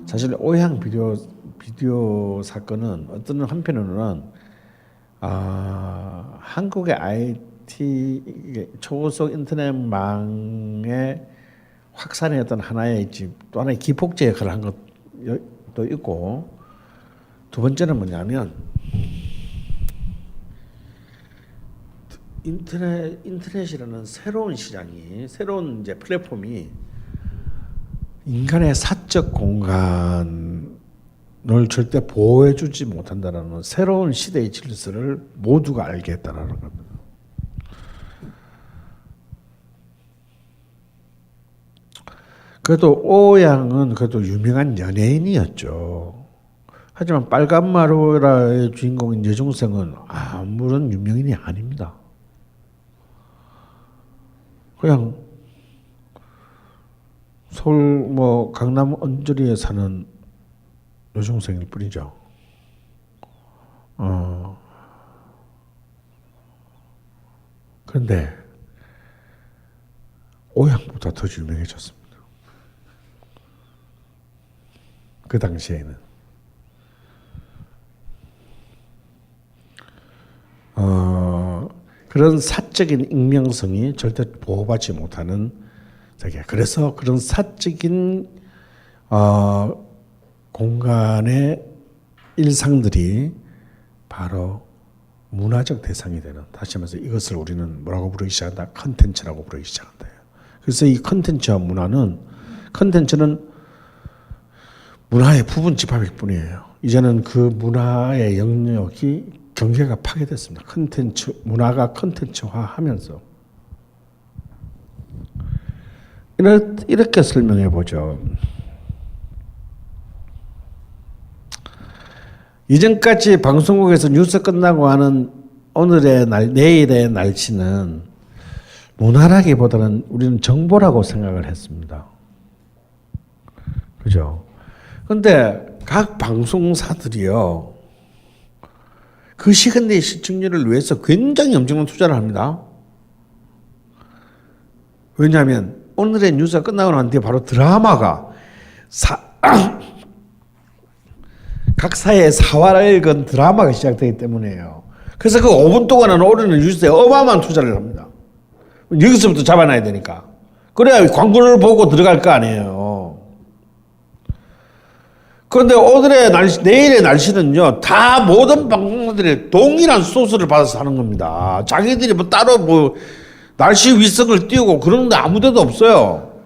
사실 오향 비디오 사건은 어떤 한편으로는 한국의 IT 초고속 인터넷망의 확산의 어떤 하나의 또 하나의 기폭제 역할을 한 것도 있고, 두 번째는 뭐냐면 인터넷이라는 새로운 시장이, 새로운 이제 플랫폼이 인간의 사적 공간을 절대 보호해주지 못한다는 새로운 시대의 질서를 모두가 알게 했다는 겁니다. 그래도 오양은 그래도 유명한 연예인이었죠. 하지만 빨간마루라의 주인공인 여중생은 아무런 유명인이 아닙니다. 그냥 서울 뭐 강남 언저리에 사는 여중생일 뿐이죠. 그런데 오양보다 더 유명해졌습니다. 그 당시에는 그런 사적인 익명성이 절대 보호받지 못하는 세계. 그래서 그런 사적인 공간의 일상들이 바로 문화적 대상이 되는, 다시 말해서 이것을 우리는 뭐라고 부르기 시작한다? 컨텐츠라고 부르기 시작한다. 그래서 이 컨텐츠와 컨텐츠는 문화의 부분 집합일 뿐이에요. 이제는 그 문화의 영역이 경계가 파괴됐습니다. 문화가 컨텐츠화하면서 이렇게 설명해 보죠. 이전까지 방송국에서 뉴스 끝나고 하는 내일의 날씨는 문화라기보다는 우리는 정보라고 생각을 했습니다. 그죠? 근데 각 방송사들이요, 그 시간 내 시청률을 위해서 굉장히 엄청난 투자를 합니다. 왜냐하면 오늘의 뉴스가 끝나고 난 뒤에 바로 드라마가 각 사회의 사활을 건 드라마가 시작되기 때문에요. 그래서 그 5분 동안은 오르는 뉴스에 어마어마한 투자를 합니다. 여기서부터 잡아놔야 되니까. 그래야 광고를 보고 들어갈 거 아니에요. 그런데 오늘의 날씨, 내일의 날씨는요, 다 모든 방송들이 동일한 소스를 받아서 하는 겁니다. 자기들이 뭐 따로 뭐 날씨 위성을 띄우고 그런 데 아무 데도 없어요.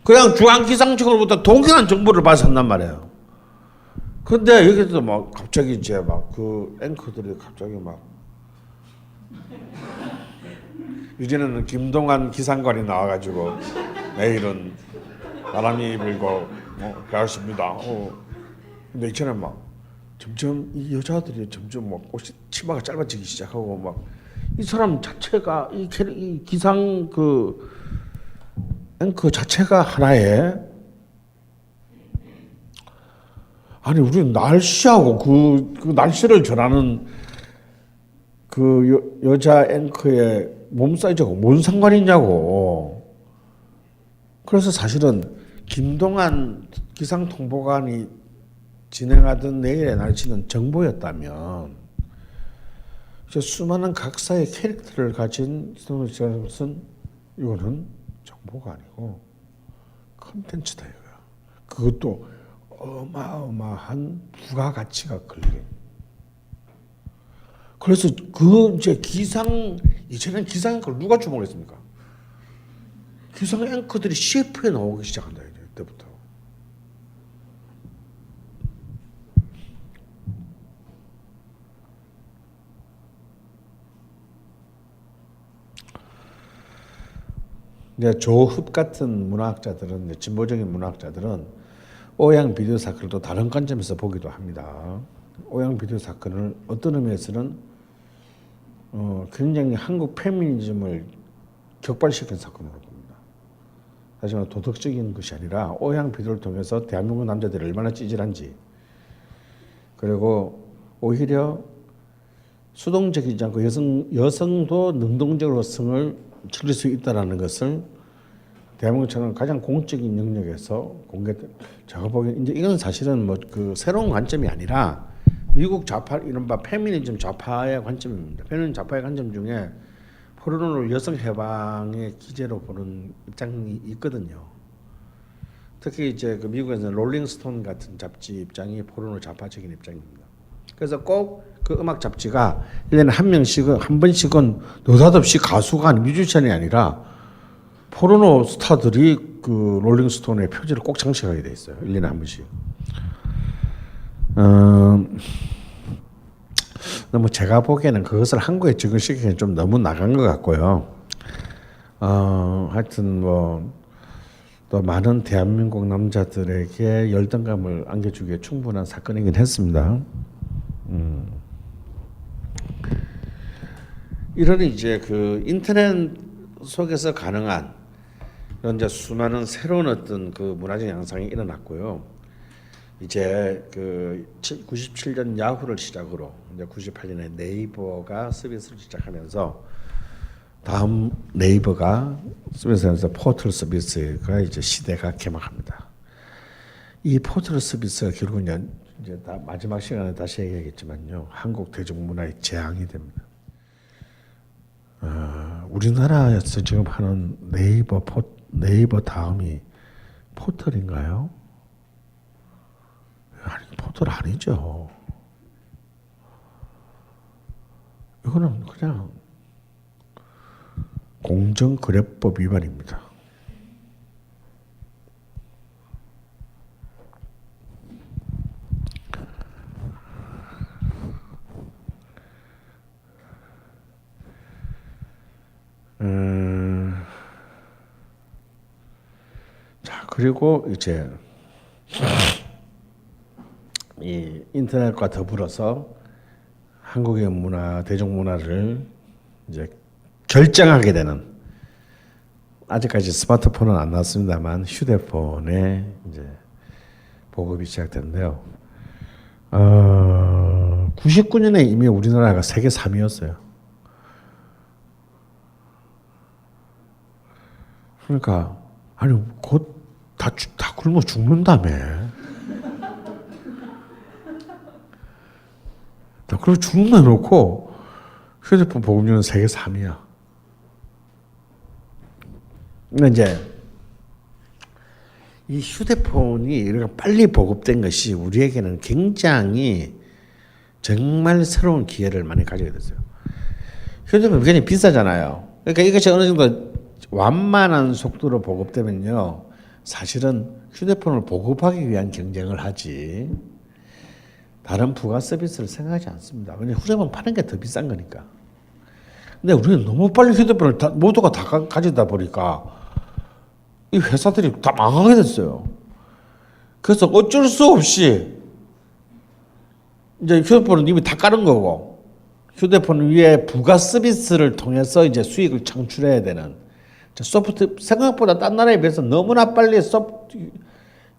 그냥 중앙기상청으로부터 동일한 정보를 받아서 한단 말이에요. 근데 여기서 막 갑자기 이제 막 그 앵커들이 갑자기 막 이제는 김동완 기상관이 나와가지고 내일은 바람이 불고 그렇습니다. 근데 이전에 막 점점 이 여자들이 점점 막 옷이 치마가 짧아지기 시작하고 막 이 사람 자체가 이 기상 그 앵커 자체가 하나의 아니 우리는 날씨하고 그 날씨를 전하는 그 여자 앵커의 몸 사이즈하고 뭔 상관이 있냐고. 그래서 사실은 김동완 기상통보관이 진행하던 내일의 날씨는 정보였다면 수많은 각사의 캐릭터를 가진 것은 이거는 정보가 아니고 컨텐츠다 이거야. 그것도 어마어마한 부가가치가 걸린. 그래서 그 이제 이제는 기상 앵커를 누가 주목을 했습니까? 기상 앵커들이 CF에 나오기 시작한다 이때부터. 이제 조흡 같은 문화학자들은, 진보적인 문화학자들은 오양 비디오 사건을 또 다른 관점에서 보기도 합니다. 오양 비디오 사건을 어떤 의미에서는 굉장히 한국 페미니즘을 격발시킨 사건으로 봅니다. 하지만 도덕적인 것이 아니라 오양 비디오를 통해서 대한민국 남자들이 얼마나 찌질한지, 그리고 오히려 수동적이지 않고 여성도 능동적으로 성을 치를 수 있다는 것을 대한민국처럼 가장 공적인 영역에서 제가 보기엔 이제 이건 사실은 뭐 그 새로운 관점이 아니라 미국 좌파 이른바 페미니즘 좌파의 관점입니다. 페미니즘 좌파의 관점 중에 포르노를 여성 해방의 기제로 보는 입장이 있거든요. 특히 이제 그 미국에서는 롤링스톤 같은 잡지 입장이 포르노 좌파적인 입장입니다. 그래서 꼭 그 음악 잡지가 1년에 한 번씩은 느닷없이 가수가 아닌 뮤지션이 아니라 포르노 스타들이 그 롤링스톤의 표지를 꼭 장식하게 돼 있어요. 1년에 한 번씩. 너무 제가 보기에는 그것을 한국에 적용시키기는 좀 너무 나간 것 같고요. 하여튼 뭐 또 많은 대한민국 남자들에게 열등감을 안겨주기에 충분한 사건이긴 했습니다. 이런 이제 그 인터넷 속에서 가능한 이런 이제 수많은 새로운 어떤 그 문화적 양상이 일어났고요. 이제 그 97년 야후를 시작으로 이제 98년에 네이버가 서비스를 시작하면서 다음 네이버가 서비스하면서 포털 서비스가 이제 시대가 개막합니다. 이 포털 서비스가 결국은 이제 다 마지막 시간에 다시 얘기하겠지만요, 한국 대중문화의 재앙이 됩니다. 우리나라에서 지금 하는 네이버 다음이 포털인가요? 아니, 포털 아니죠. 이거는 그냥 공정거래법 위반입니다. 자, 그리고 이제 이 인터넷과 더불어서 한국의 문화, 대중문화를 이제 결정하게 되는, 아직까지 스마트폰은 안 나왔습니다만 휴대폰의 이제 보급이 시작됐는데요. 99년에 이미 우리나라가 세계 3위였어요. 그러니까 아니 곧 다 굶어 죽는다며. 다 굶어 죽는다 놓고 휴대폰 보급률은 세계 3위야. 근데 이제 이 휴대폰이 이렇게 빨리 보급된 것이 우리에게는 굉장히 정말 새로운 기회를 많이 가지게 됐어요. 휴대폰이 굉장히 비싸잖아요. 그러니까 이것이 어느 정도 완만한 속도로 보급되면요, 사실은 휴대폰을 보급하기 위한 경쟁을 하지 다른 부가 서비스를 생각하지 않습니다. 왜냐하면 휴대폰 파는 게 더 비싼 거니까. 근데 우리는 너무 빨리 휴대폰을 모두가 다 가지다 보니까 이 회사들이 다 망하게 됐어요. 그래서 어쩔 수 없이 이제 휴대폰은 이미 다 깔은 거고, 휴대폰 위에 부가 서비스를 통해서 이제 수익을 창출해야 되는, 생각보다 딴 나라에 비해서 너무나 빨리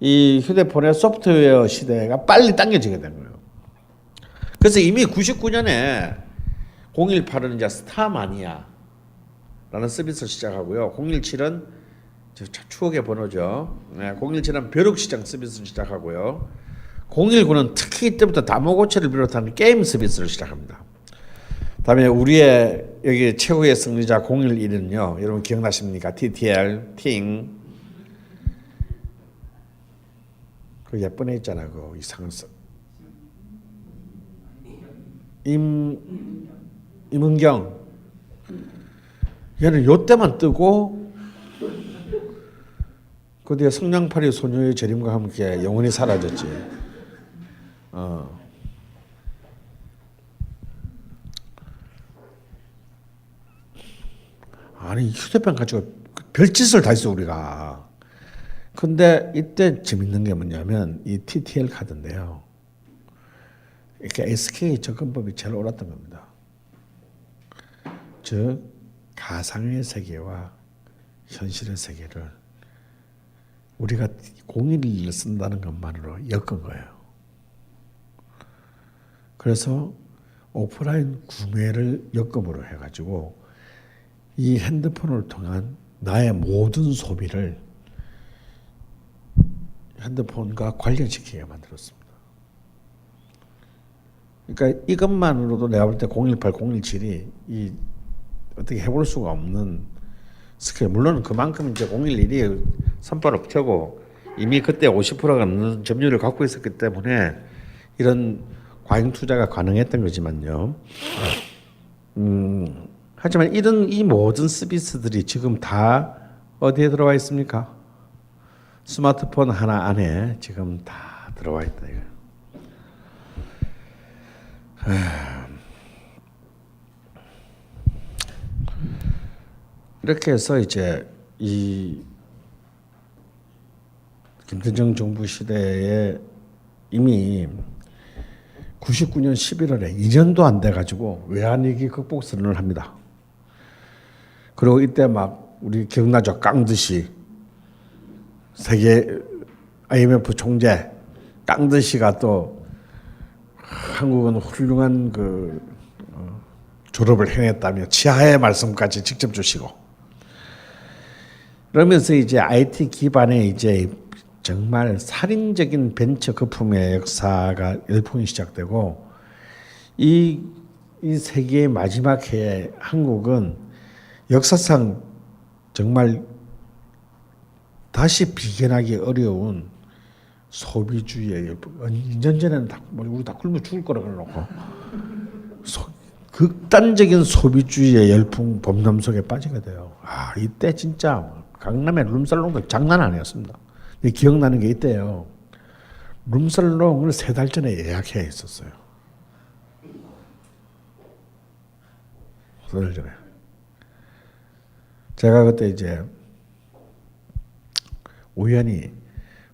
이 휴대폰의 소프트웨어 시대가 빨리 당겨지게 된 거예요. 그래서 이미 99년에 018은 이제 스타마니아라는 서비스를 시작하고요. 017은 추억의 번호죠. 017은 벼룩시장 서비스를 시작하고요. 019는 특히 이때부터 다모고체를 비롯한 게임 서비스를 시작합니다. 다음에 우리의 여기 최후의 승리자 011은요. 여러분 기억나십니까? TTL, 팅. 그 예쁜 애 있잖아. 그 이상한 임은경. 얘는 요때만 뜨고 그 뒤에 성냥팔이 소녀의 재림과 함께 영원히 사라졌지. 아니 휴대폰 가지고 별짓을 다 했어 우리가. 근데 이때 재밌는 게 뭐냐면 이 TTL 카드인데요. 이렇게 SK 접근법이 제일 옳았던 겁니다. 즉 가상의 세계와 현실의 세계를 우리가 011을 쓴다는 것만으로 엮은 거예요. 그래서 오프라인 구매를 역금으로 해가지고 이 핸드폰을 통한 나의 모든 소비를 핸드폰과 관련시키게 만들었습니다. 그러니까 이것만으로도 내가 볼 때 018, 017이 이 어떻게 해볼 수가 없는 스케일. 물론 그만큼 이제 011이 선발을 펴고 이미 그때 50%가 넘는 점유율을 갖고 있었기 때문에 이런 과잉 투자가 가능했던 거지만요. 하지만 이 모든 서비스들이 지금 다 어디에 들어와 있습니까? 스마트폰 하나 안에 지금 다 들어와 있다 이거. 이렇게 해서 이제 이 김대중 정부 시대에 이미 99년 11월에 2년도 안 돼 가지고 외환위기 극복 선언을 합니다. 그리고 이때 막 우리 기억나죠? 깡드시 세계 IMF 총재 깡드시가 또 한국은 훌륭한 그 졸업을 해냈다며 치하의 말씀까지 직접 주시고, 그러면서 이제 IT 기반의 이제 정말 살인적인 벤처 거품의 역사가 열풍이 시작되고, 이 세계의 마지막 해에 한국은 역사상 정말 다시 비견하기 어려운 소비주의의 열풍. 2년 전에는 우리 다 굶어 죽을 거라 그래놓고 극단적인 소비주의의 열풍 범람 속에 빠지게 돼요. 이때 진짜 강남의 룸살롱도 장난 아니었습니다. 기억나는 게 이때요. 룸살롱을 3달 전에 예약해 있었어요. 3달 전에. 제가 그때 이제 우연히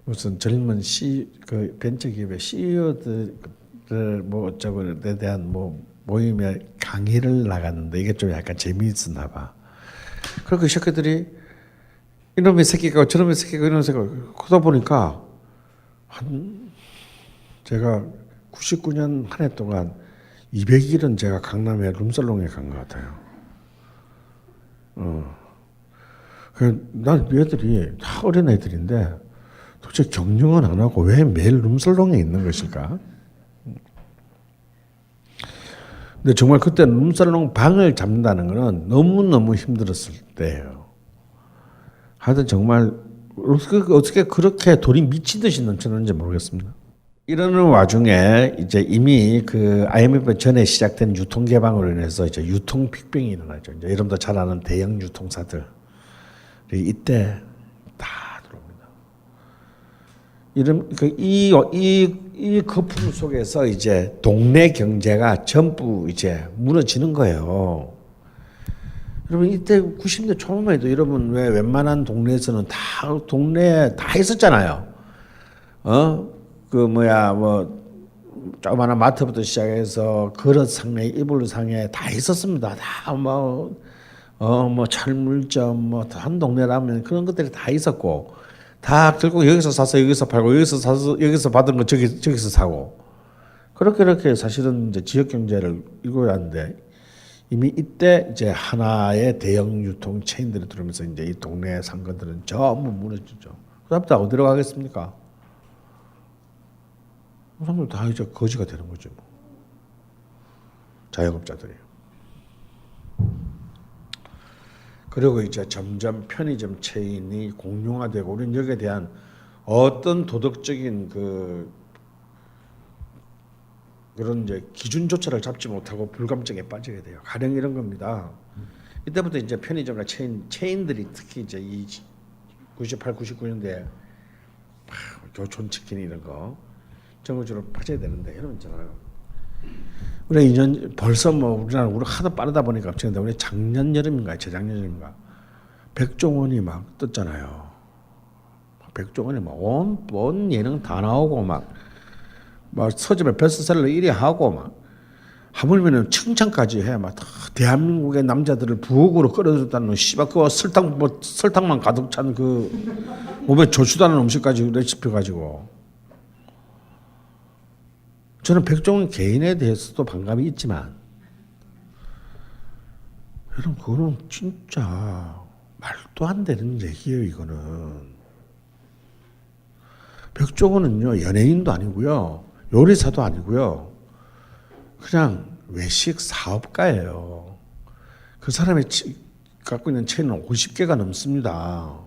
무슨 젊은 그 벤처기업의 CEO들 뭐 어쩌고에 대한 뭐 모임에 강의를 나갔는데 이게 좀 약간 재미있었나 봐. 그리고 그 새끼들이 이놈의 새끼가 저놈의 새끼가 이놈의 새끼가 그러다 보니까 제가 99년 한 해 동안 200일은 제가 강남에 룸살롱에 간 것 같아요. 난 얘들이 다 어린 애들인데 도대체 경영은 안 하고 왜 매일 룸살롱에 있는 것일까? 근데 정말 그때 룸살롱 방을 잡는다는 거는 너무너무 힘들었을 때예요. 하여튼 정말 어떻게 그렇게 돌이 미친 듯이 넘치는지 모르겠습니다. 이러는 와중에 이제 이미 그 IMF 전에 시작된 유통 개방으로 인해서 이제 유통 빅뱅이 일어나죠. 이제 여러분도 잘 아는 대형 유통사들 이때 다 들어옵니다. 이 거품 속에서 이제 동네 경제가 전부 이제 무너지는 거예요. 여러분 이때 90년대 초반만 해도 여러분 왜 웬만한 동네에서는 다 동네에 다 있었잖아요. 뭐 조그마한 마트부터 시작해서 그릇 상에 이불 상에 다 있었습니다. 다 뭐 철물점 뭐 한 동네라면 그런 것들이 다 있었고 다 결국 여기서 사서 여기서 팔고 여기서 사서 여기서 받은 거 저기서 사고 그렇게 사실은 이제 지역 경제를 이끌고 왔는데 이미 이때 이제 하나의 대형 유통 체인들이 들어오면서 이제 이 동네 상권들은 전부 무너지죠. 그다음부터 어디로 가겠습니까? 사람들 다 이제 거지가 되는 거죠. 뭐. 자영업자들이. 그리고 이제 점점 편의점 체인이 공룡화되고 우리는 여기에 대한 어떤 도덕적인 그런 이제 기준조차를 잡지 못하고 불감증에 빠지게 돼요. 가령 이런 겁니다. 이때부터 이제 편의점이나 체인들이 특히 이제 이 98, 99년대에 교촌치킨 이런 거 전국적으로 퍼져야 되는데 여러분 있잖아요. 우리 2년 벌써 뭐 우리나라 하도 빠르다 보니까 갑자기 우리 작년 여름인가 재작년 여름인가 백종원이 막 떴잖아요. 백종원이 막 온 예능 다 나오고 막 서점에 베스트셀러 1위 하고 막 하물면은 칭찬까지 해 막 대한민국의 남자들을 부엌으로 끌어들였다는 씨발 그 설탕만 가득 찬 그 몸에 좋지도 않은 음식까지 레시피 가지고. 저는 백종원 개인에 대해서도 반감이 있지만 여러분 그거는 진짜 말도 안 되는 얘기예요. 이거는 백종원은요 연예인도 아니고요 요리사도 아니고요 그냥 외식 사업가예요. 그 사람이 갖고 있는 체인은 50개가 넘습니다.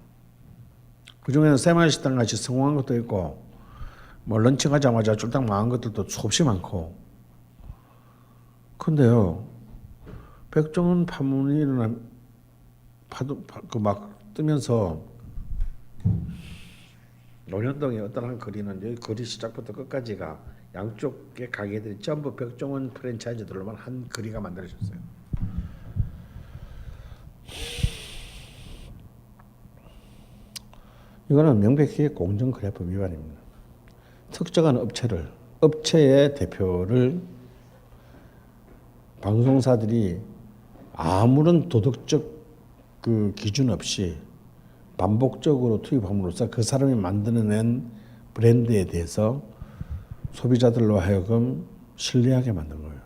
그중에는 새마을식당 같이 성공한 것도 있고 뭐 런칭하자마자 쫄딱 망한 것들도 수없이 많고. 근데요 백종원 파문이 막 뜨면서 논현동의 어떤 한 거리는 여기 거리 시작부터 끝까지가 양쪽의 가게들이 전부 백종원 프랜차이즈들로만 한 거리가 만들어졌어요. 이거는 명백히 공정거래법 위반입니다. 특정한 업체의 대표를 방송사들이 아무런 도덕적 그 기준 없이 반복적으로 투입함으로써 그 사람이 만들어낸 브랜드에 대해서 소비자들로 하여금 신뢰하게 만든 거예요.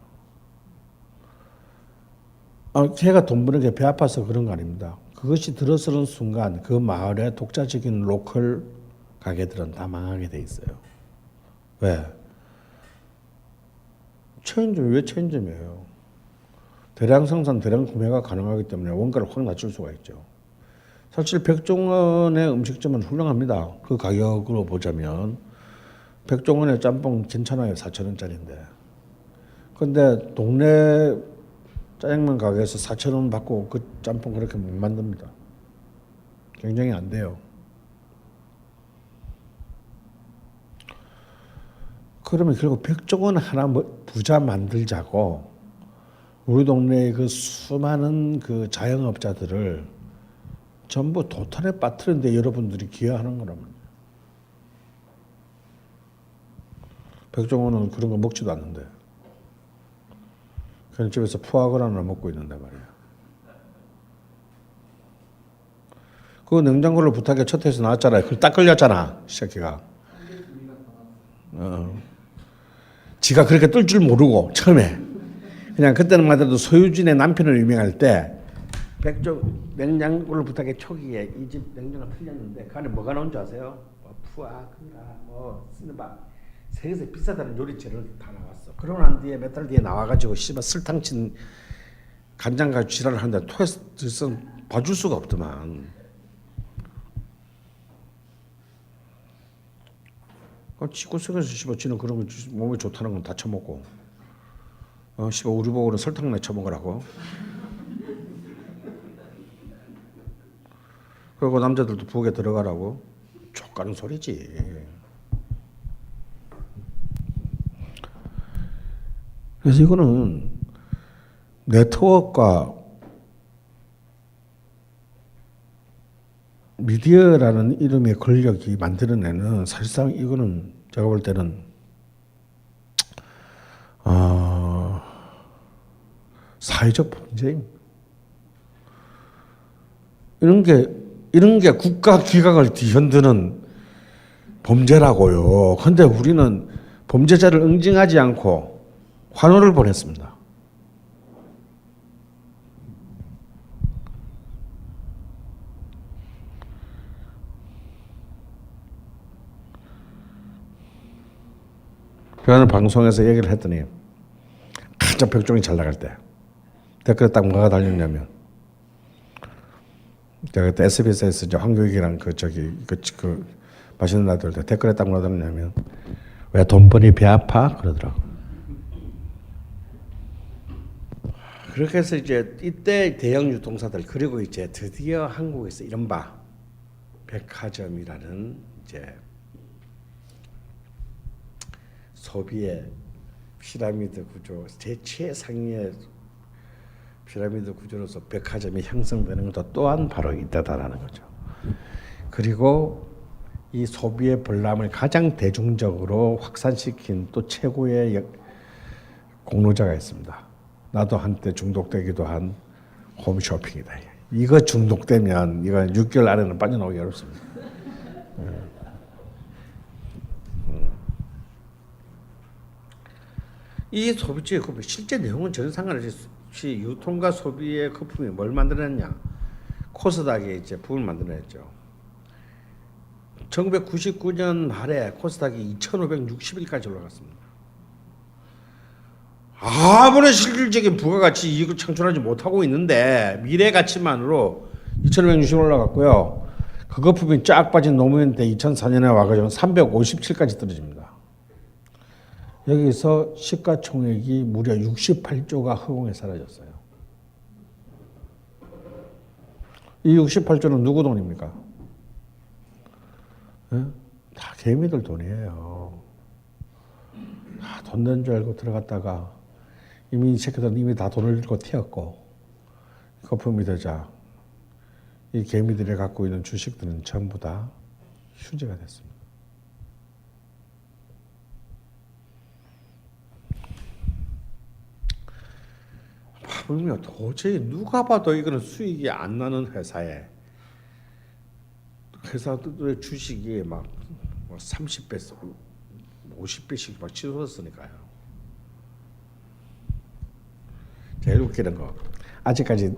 걔가 돈 버는 게 배 아파서 그런 거 아닙니다. 그것이 들어서는 순간 그 마을의 독자적인 로컬 가게들은 다 망하게 돼 있어요. 왜? 왜 체인점이에요? 대량 생산, 대량 구매가 가능하기 때문에 원가를 확 낮출 수가 있죠. 사실 백종원의 음식점은 훌륭합니다. 그 가격으로 보자면 백종원의 짬뽕 괜찮아요. 4,000원짜리인데. 근데 동네 짜장면 가게에서 4,000원 받고 그 짬뽕 그렇게 못 만듭니다. 경쟁이 안 돼요. 그러면 결국 백종원 하나 부자 만들자고 우리 동네의 그 수많은 그 자영업자들을 전부 도탄에 빠뜨리는데 여러분들이 기여하는 거란 말이에요. 백종원은 그런 거 먹지도 않는데. 그냥 집에서 푸아그라나 먹고 있는데 말이야. 그 냉장고를 부탁해 첫 회에서 나왔잖아요. 그걸 딱 걸렸잖아, 새끼가. 지가 그렇게 뜰 줄 모르고 처음에 그냥 그때는 말해도 소유진의 남편을 유명할 때 백종 냉장고를 부탁해 초기에 이 집 냉장고가 풀렸는데 그 안에 뭐가 나온 줄 아세요? 뭐 푸아그라, 뭐 스누바 세계에서 비싸다는 요리 재료를 다 나왔어. 그러고 난 뒤에 몇 달 뒤에 나와가지고 씨발 설탕 친 간장 가지고 지랄을 하는데 토스트는 봐줄 수가 없더만. 지구 속에서 씨발 지는 그런 거 몸에 좋다는 건 다 처먹고, 씨발 우리 보고는 설탕 내 처먹으라고. 그리고 남자들도 부엌에 들어가라고 족가는 소리지. 그래서 이거는 네트워크와 미디어라는 이름의 권력이 만들어내는 사실상 이거는 제가 볼 때는 사회적 범죄입니다. 이런 게 국가 기강을 뒤흔드는 범죄라고요. 그런데 우리는 범죄자를 응징하지 않고 환호를 보냈습니다. 그날 방송에서 얘기를 했더니 가장 백종이 잘 나갈 때 댓글에 딱 뭐가 달렸냐면 제가 그때 SBS에서 이제 황교익이랑 그 맛있는 날들 때 댓글에 딱 뭐가 달렸냐면 왜 돈벌이 배 아파? 그러더라고. 그렇게 해서 이제 이때 대형 유통사들 그리고 이제 드디어 한국에서 이른바 백화점이라는 이제 소비의 피라미드 구조, 최상위의 피라미드 구조로서 백화점이 형성되는 것도 또한 바로 이때다라는 거죠. 그리고 이 소비의 벌람을 가장 대중적으로 확산시킨 또 최고의 공로자가 있습니다. 나도 한때 중독되기도 한 홈쇼핑이다. 이거 중독되면 이거 6개월 안에는 빠져나오기 어렵습니다. 이 소비주의 거품 실제 내용은 전혀 상관없이 유통과 소비의 거품이 뭘 만들어냈냐? 코스닥이 이제 붐을 만들어냈죠. 1999년 말에 코스닥이 2,560일까지 올라갔습니다. 아무런 실질적인 부가가치 이익을 창출하지 못하고 있는데 미래 가치만으로 2,560 올라갔고요. 그 거품이 쫙 빠진 노무현 때 2004년에 와가지고 357까지 떨어집니다. 여기서 시가총액이 무려 68조가 허공에 사라졌어요. 이 68조는 누구 돈입니까? 네? 다 개미들 돈이에요. 돈 낸 줄 알고 들어갔다가 이미 이 새끼들은 이미 다 돈을 잃고 튀었고 거품이 되자 이 개미들이 갖고 있는 주식들은 전부 다 휴지가 됐습니다. 분명 도저히 누가 봐도 이거는 수익이 안 나는 회사에 회사들의 주식이 막 30배, 50배씩 막 치솟았으니까요. 제일 웃기는 거 아직까지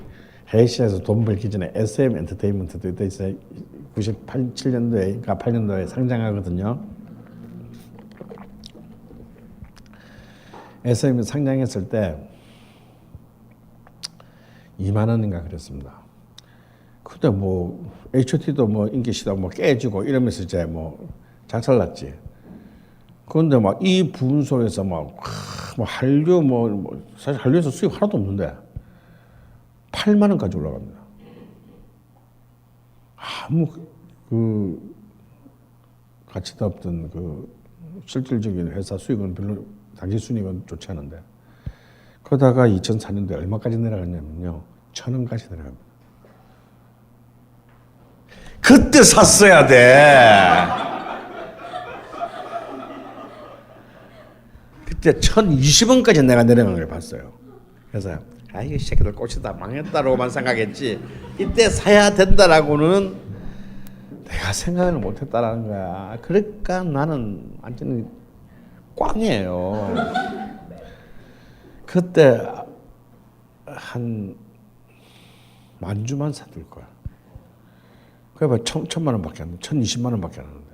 해외 시장에서 돈 벌기 전에 SM 엔터테인먼트도 이때 있어요. 97년도에 그러니까 8년도에 상장하거든요. SM이 상장했을 때 2만 원인가 그랬습니다. 그때 뭐 H.O.T도 뭐 인기시다 뭐 깨지고 이러면서 이제 뭐 작살났지. 그런데 막 이 부분 속에서 막 뭐 한류 뭐 사실 한류에서 수익 하나도 없는데 8만 원까지 올라갑니다. 아무 그 가치도 없던 그 실질적인 회사 수익은 별로 당시 순이익은 좋지 않은데 그러다가 2004년도에 얼마까지 내려갔냐면요. 1,000원까지 내려갑니다. 그때 샀어야 돼. 그때 1,020원까지 내가 내려간 걸 봤어요. 그래서 이 새끼들 꼬시다 망했다라고만 생각했지 이때 사야 된다라고는 내가 생각을 못했다라는 거야. 그러니까 나는 완전히 꽝이에요. 그때 한 10,000주만 사들 거야. 그래 1,000만 원밖에 안 돼. 1,020만 원밖에 안 하는데.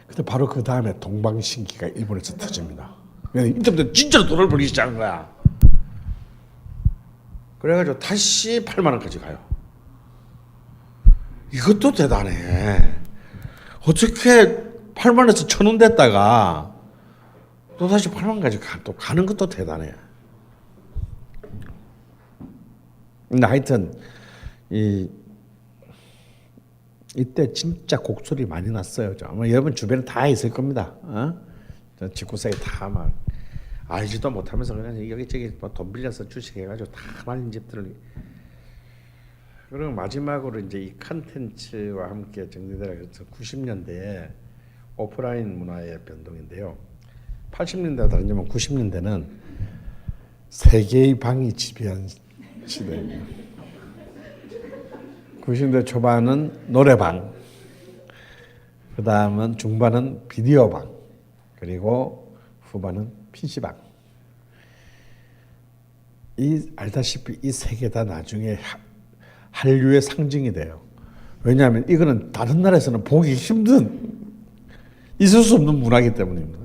근데 바로 그 다음에 동방신기가 일본에서 터집니다. 이때부터 진짜로 돈을 벌기 시작한 거야. 그래가지고 다시 8만 원까지 가요. 이것도 대단해. 어떻게 8만 원에서 1,000원 됐다가 또 다시 8만 원까지 또 가는 것도 대단해. 근데 하여튼 이때 진짜 곡소리 많이 났어요. 아마 여러분 주변에 다 있을 겁니다. 집구석에 다 막 알지도 못하면서 그냥 여기저기 돈 빌려서 주식해가지고 다 말린 집들을. 그리고 마지막으로 이제 이 컨텐츠와 함께 정리되어서 90년대에 오프라인 문화의 변동인데요. 80년대와 다른 점은 90년대는 세 개의 방이 지배한 시대입니다. 90년대 초반은 노래방, 그 다음은 중반은 비디오방, 그리고 후반은 PC방. 알다시피 이 세 개 다 나중에 한류의 상징이 돼요. 왜냐하면 이거는 다른 나라에서는 보기 힘든, 있을 수 없는 문화이기 때문입니다.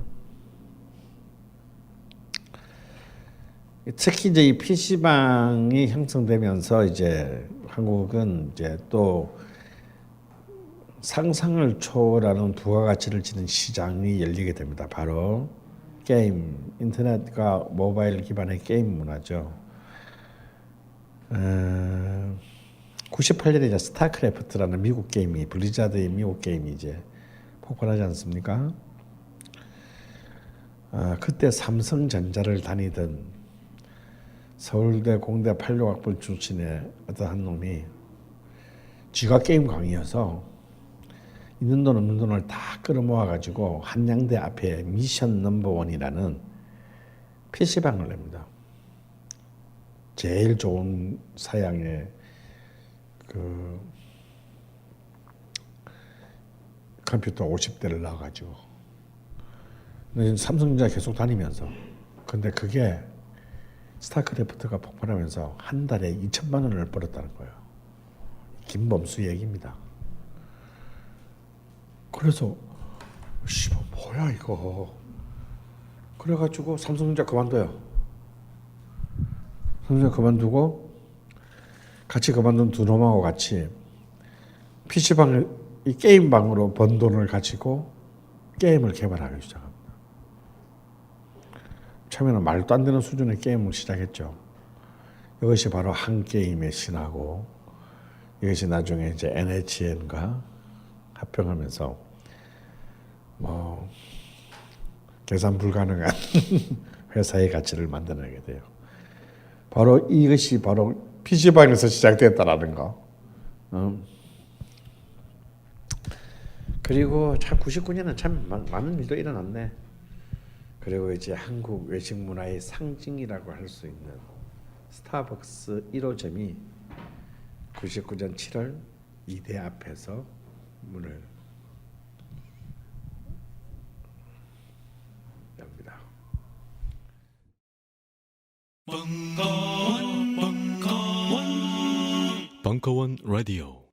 특히 이제 이 PC방이 형성되면서 이제 한국은 이제 또 상상을 초월하는 부가가치를 지닌 시장이 열리게 됩니다. 바로 게임, 인터넷과 모바일 기반의 게임 문화죠. 98년에 이제 스타크래프트라는 미국 게임이, 블리자드의 미국 게임이 이제 폭발하지 않습니까? 그때 삼성전자를 다니던 서울대 공대 86학번 출신의 어떤 한 놈이 지가 게임 강의여서 있는 돈 없는 돈을 다 끌어모아 가지고 한양대 앞에 미션 넘버원이라는 PC방을 냅니다. 제일 좋은 사양의 그 컴퓨터 50대를 넣어가지고 삼성전자 계속 다니면서, 근데 그게 스타크래프트가 폭발하면서 한 달에 2,000만 원을 벌었다는 거예요. 김범수 얘기입니다. 그래서 씨발 뭐야 이거. 그래가지고 삼성전자 그만둬요. 삼성전자 그만두고 같이 그만둔 두 놈하고 같이 PC방을 이 게임방으로 번 돈을 가지고 게임을 개발하기 시작합니다. 처음에는 말도 안 되는 수준의 게임을 시작했죠. 이것이 바로 한 게임의 신화고, 이것이 나중에 이제 NHN과 합병하면서 뭐 계산 불가능한 회사의 가치를 만들어내게 돼요. 바로 이것이 바로 PC방에서 시작됐다라는 거. 그리고 참 99년은 참 많은 일도 일어났네. 그리고 이제 한국 외식 문화의 상징이라고 할 수 있는 스타벅스 1호점이 99년 7월 이대 앞에서 문을 엽니다. 벙커원 라디오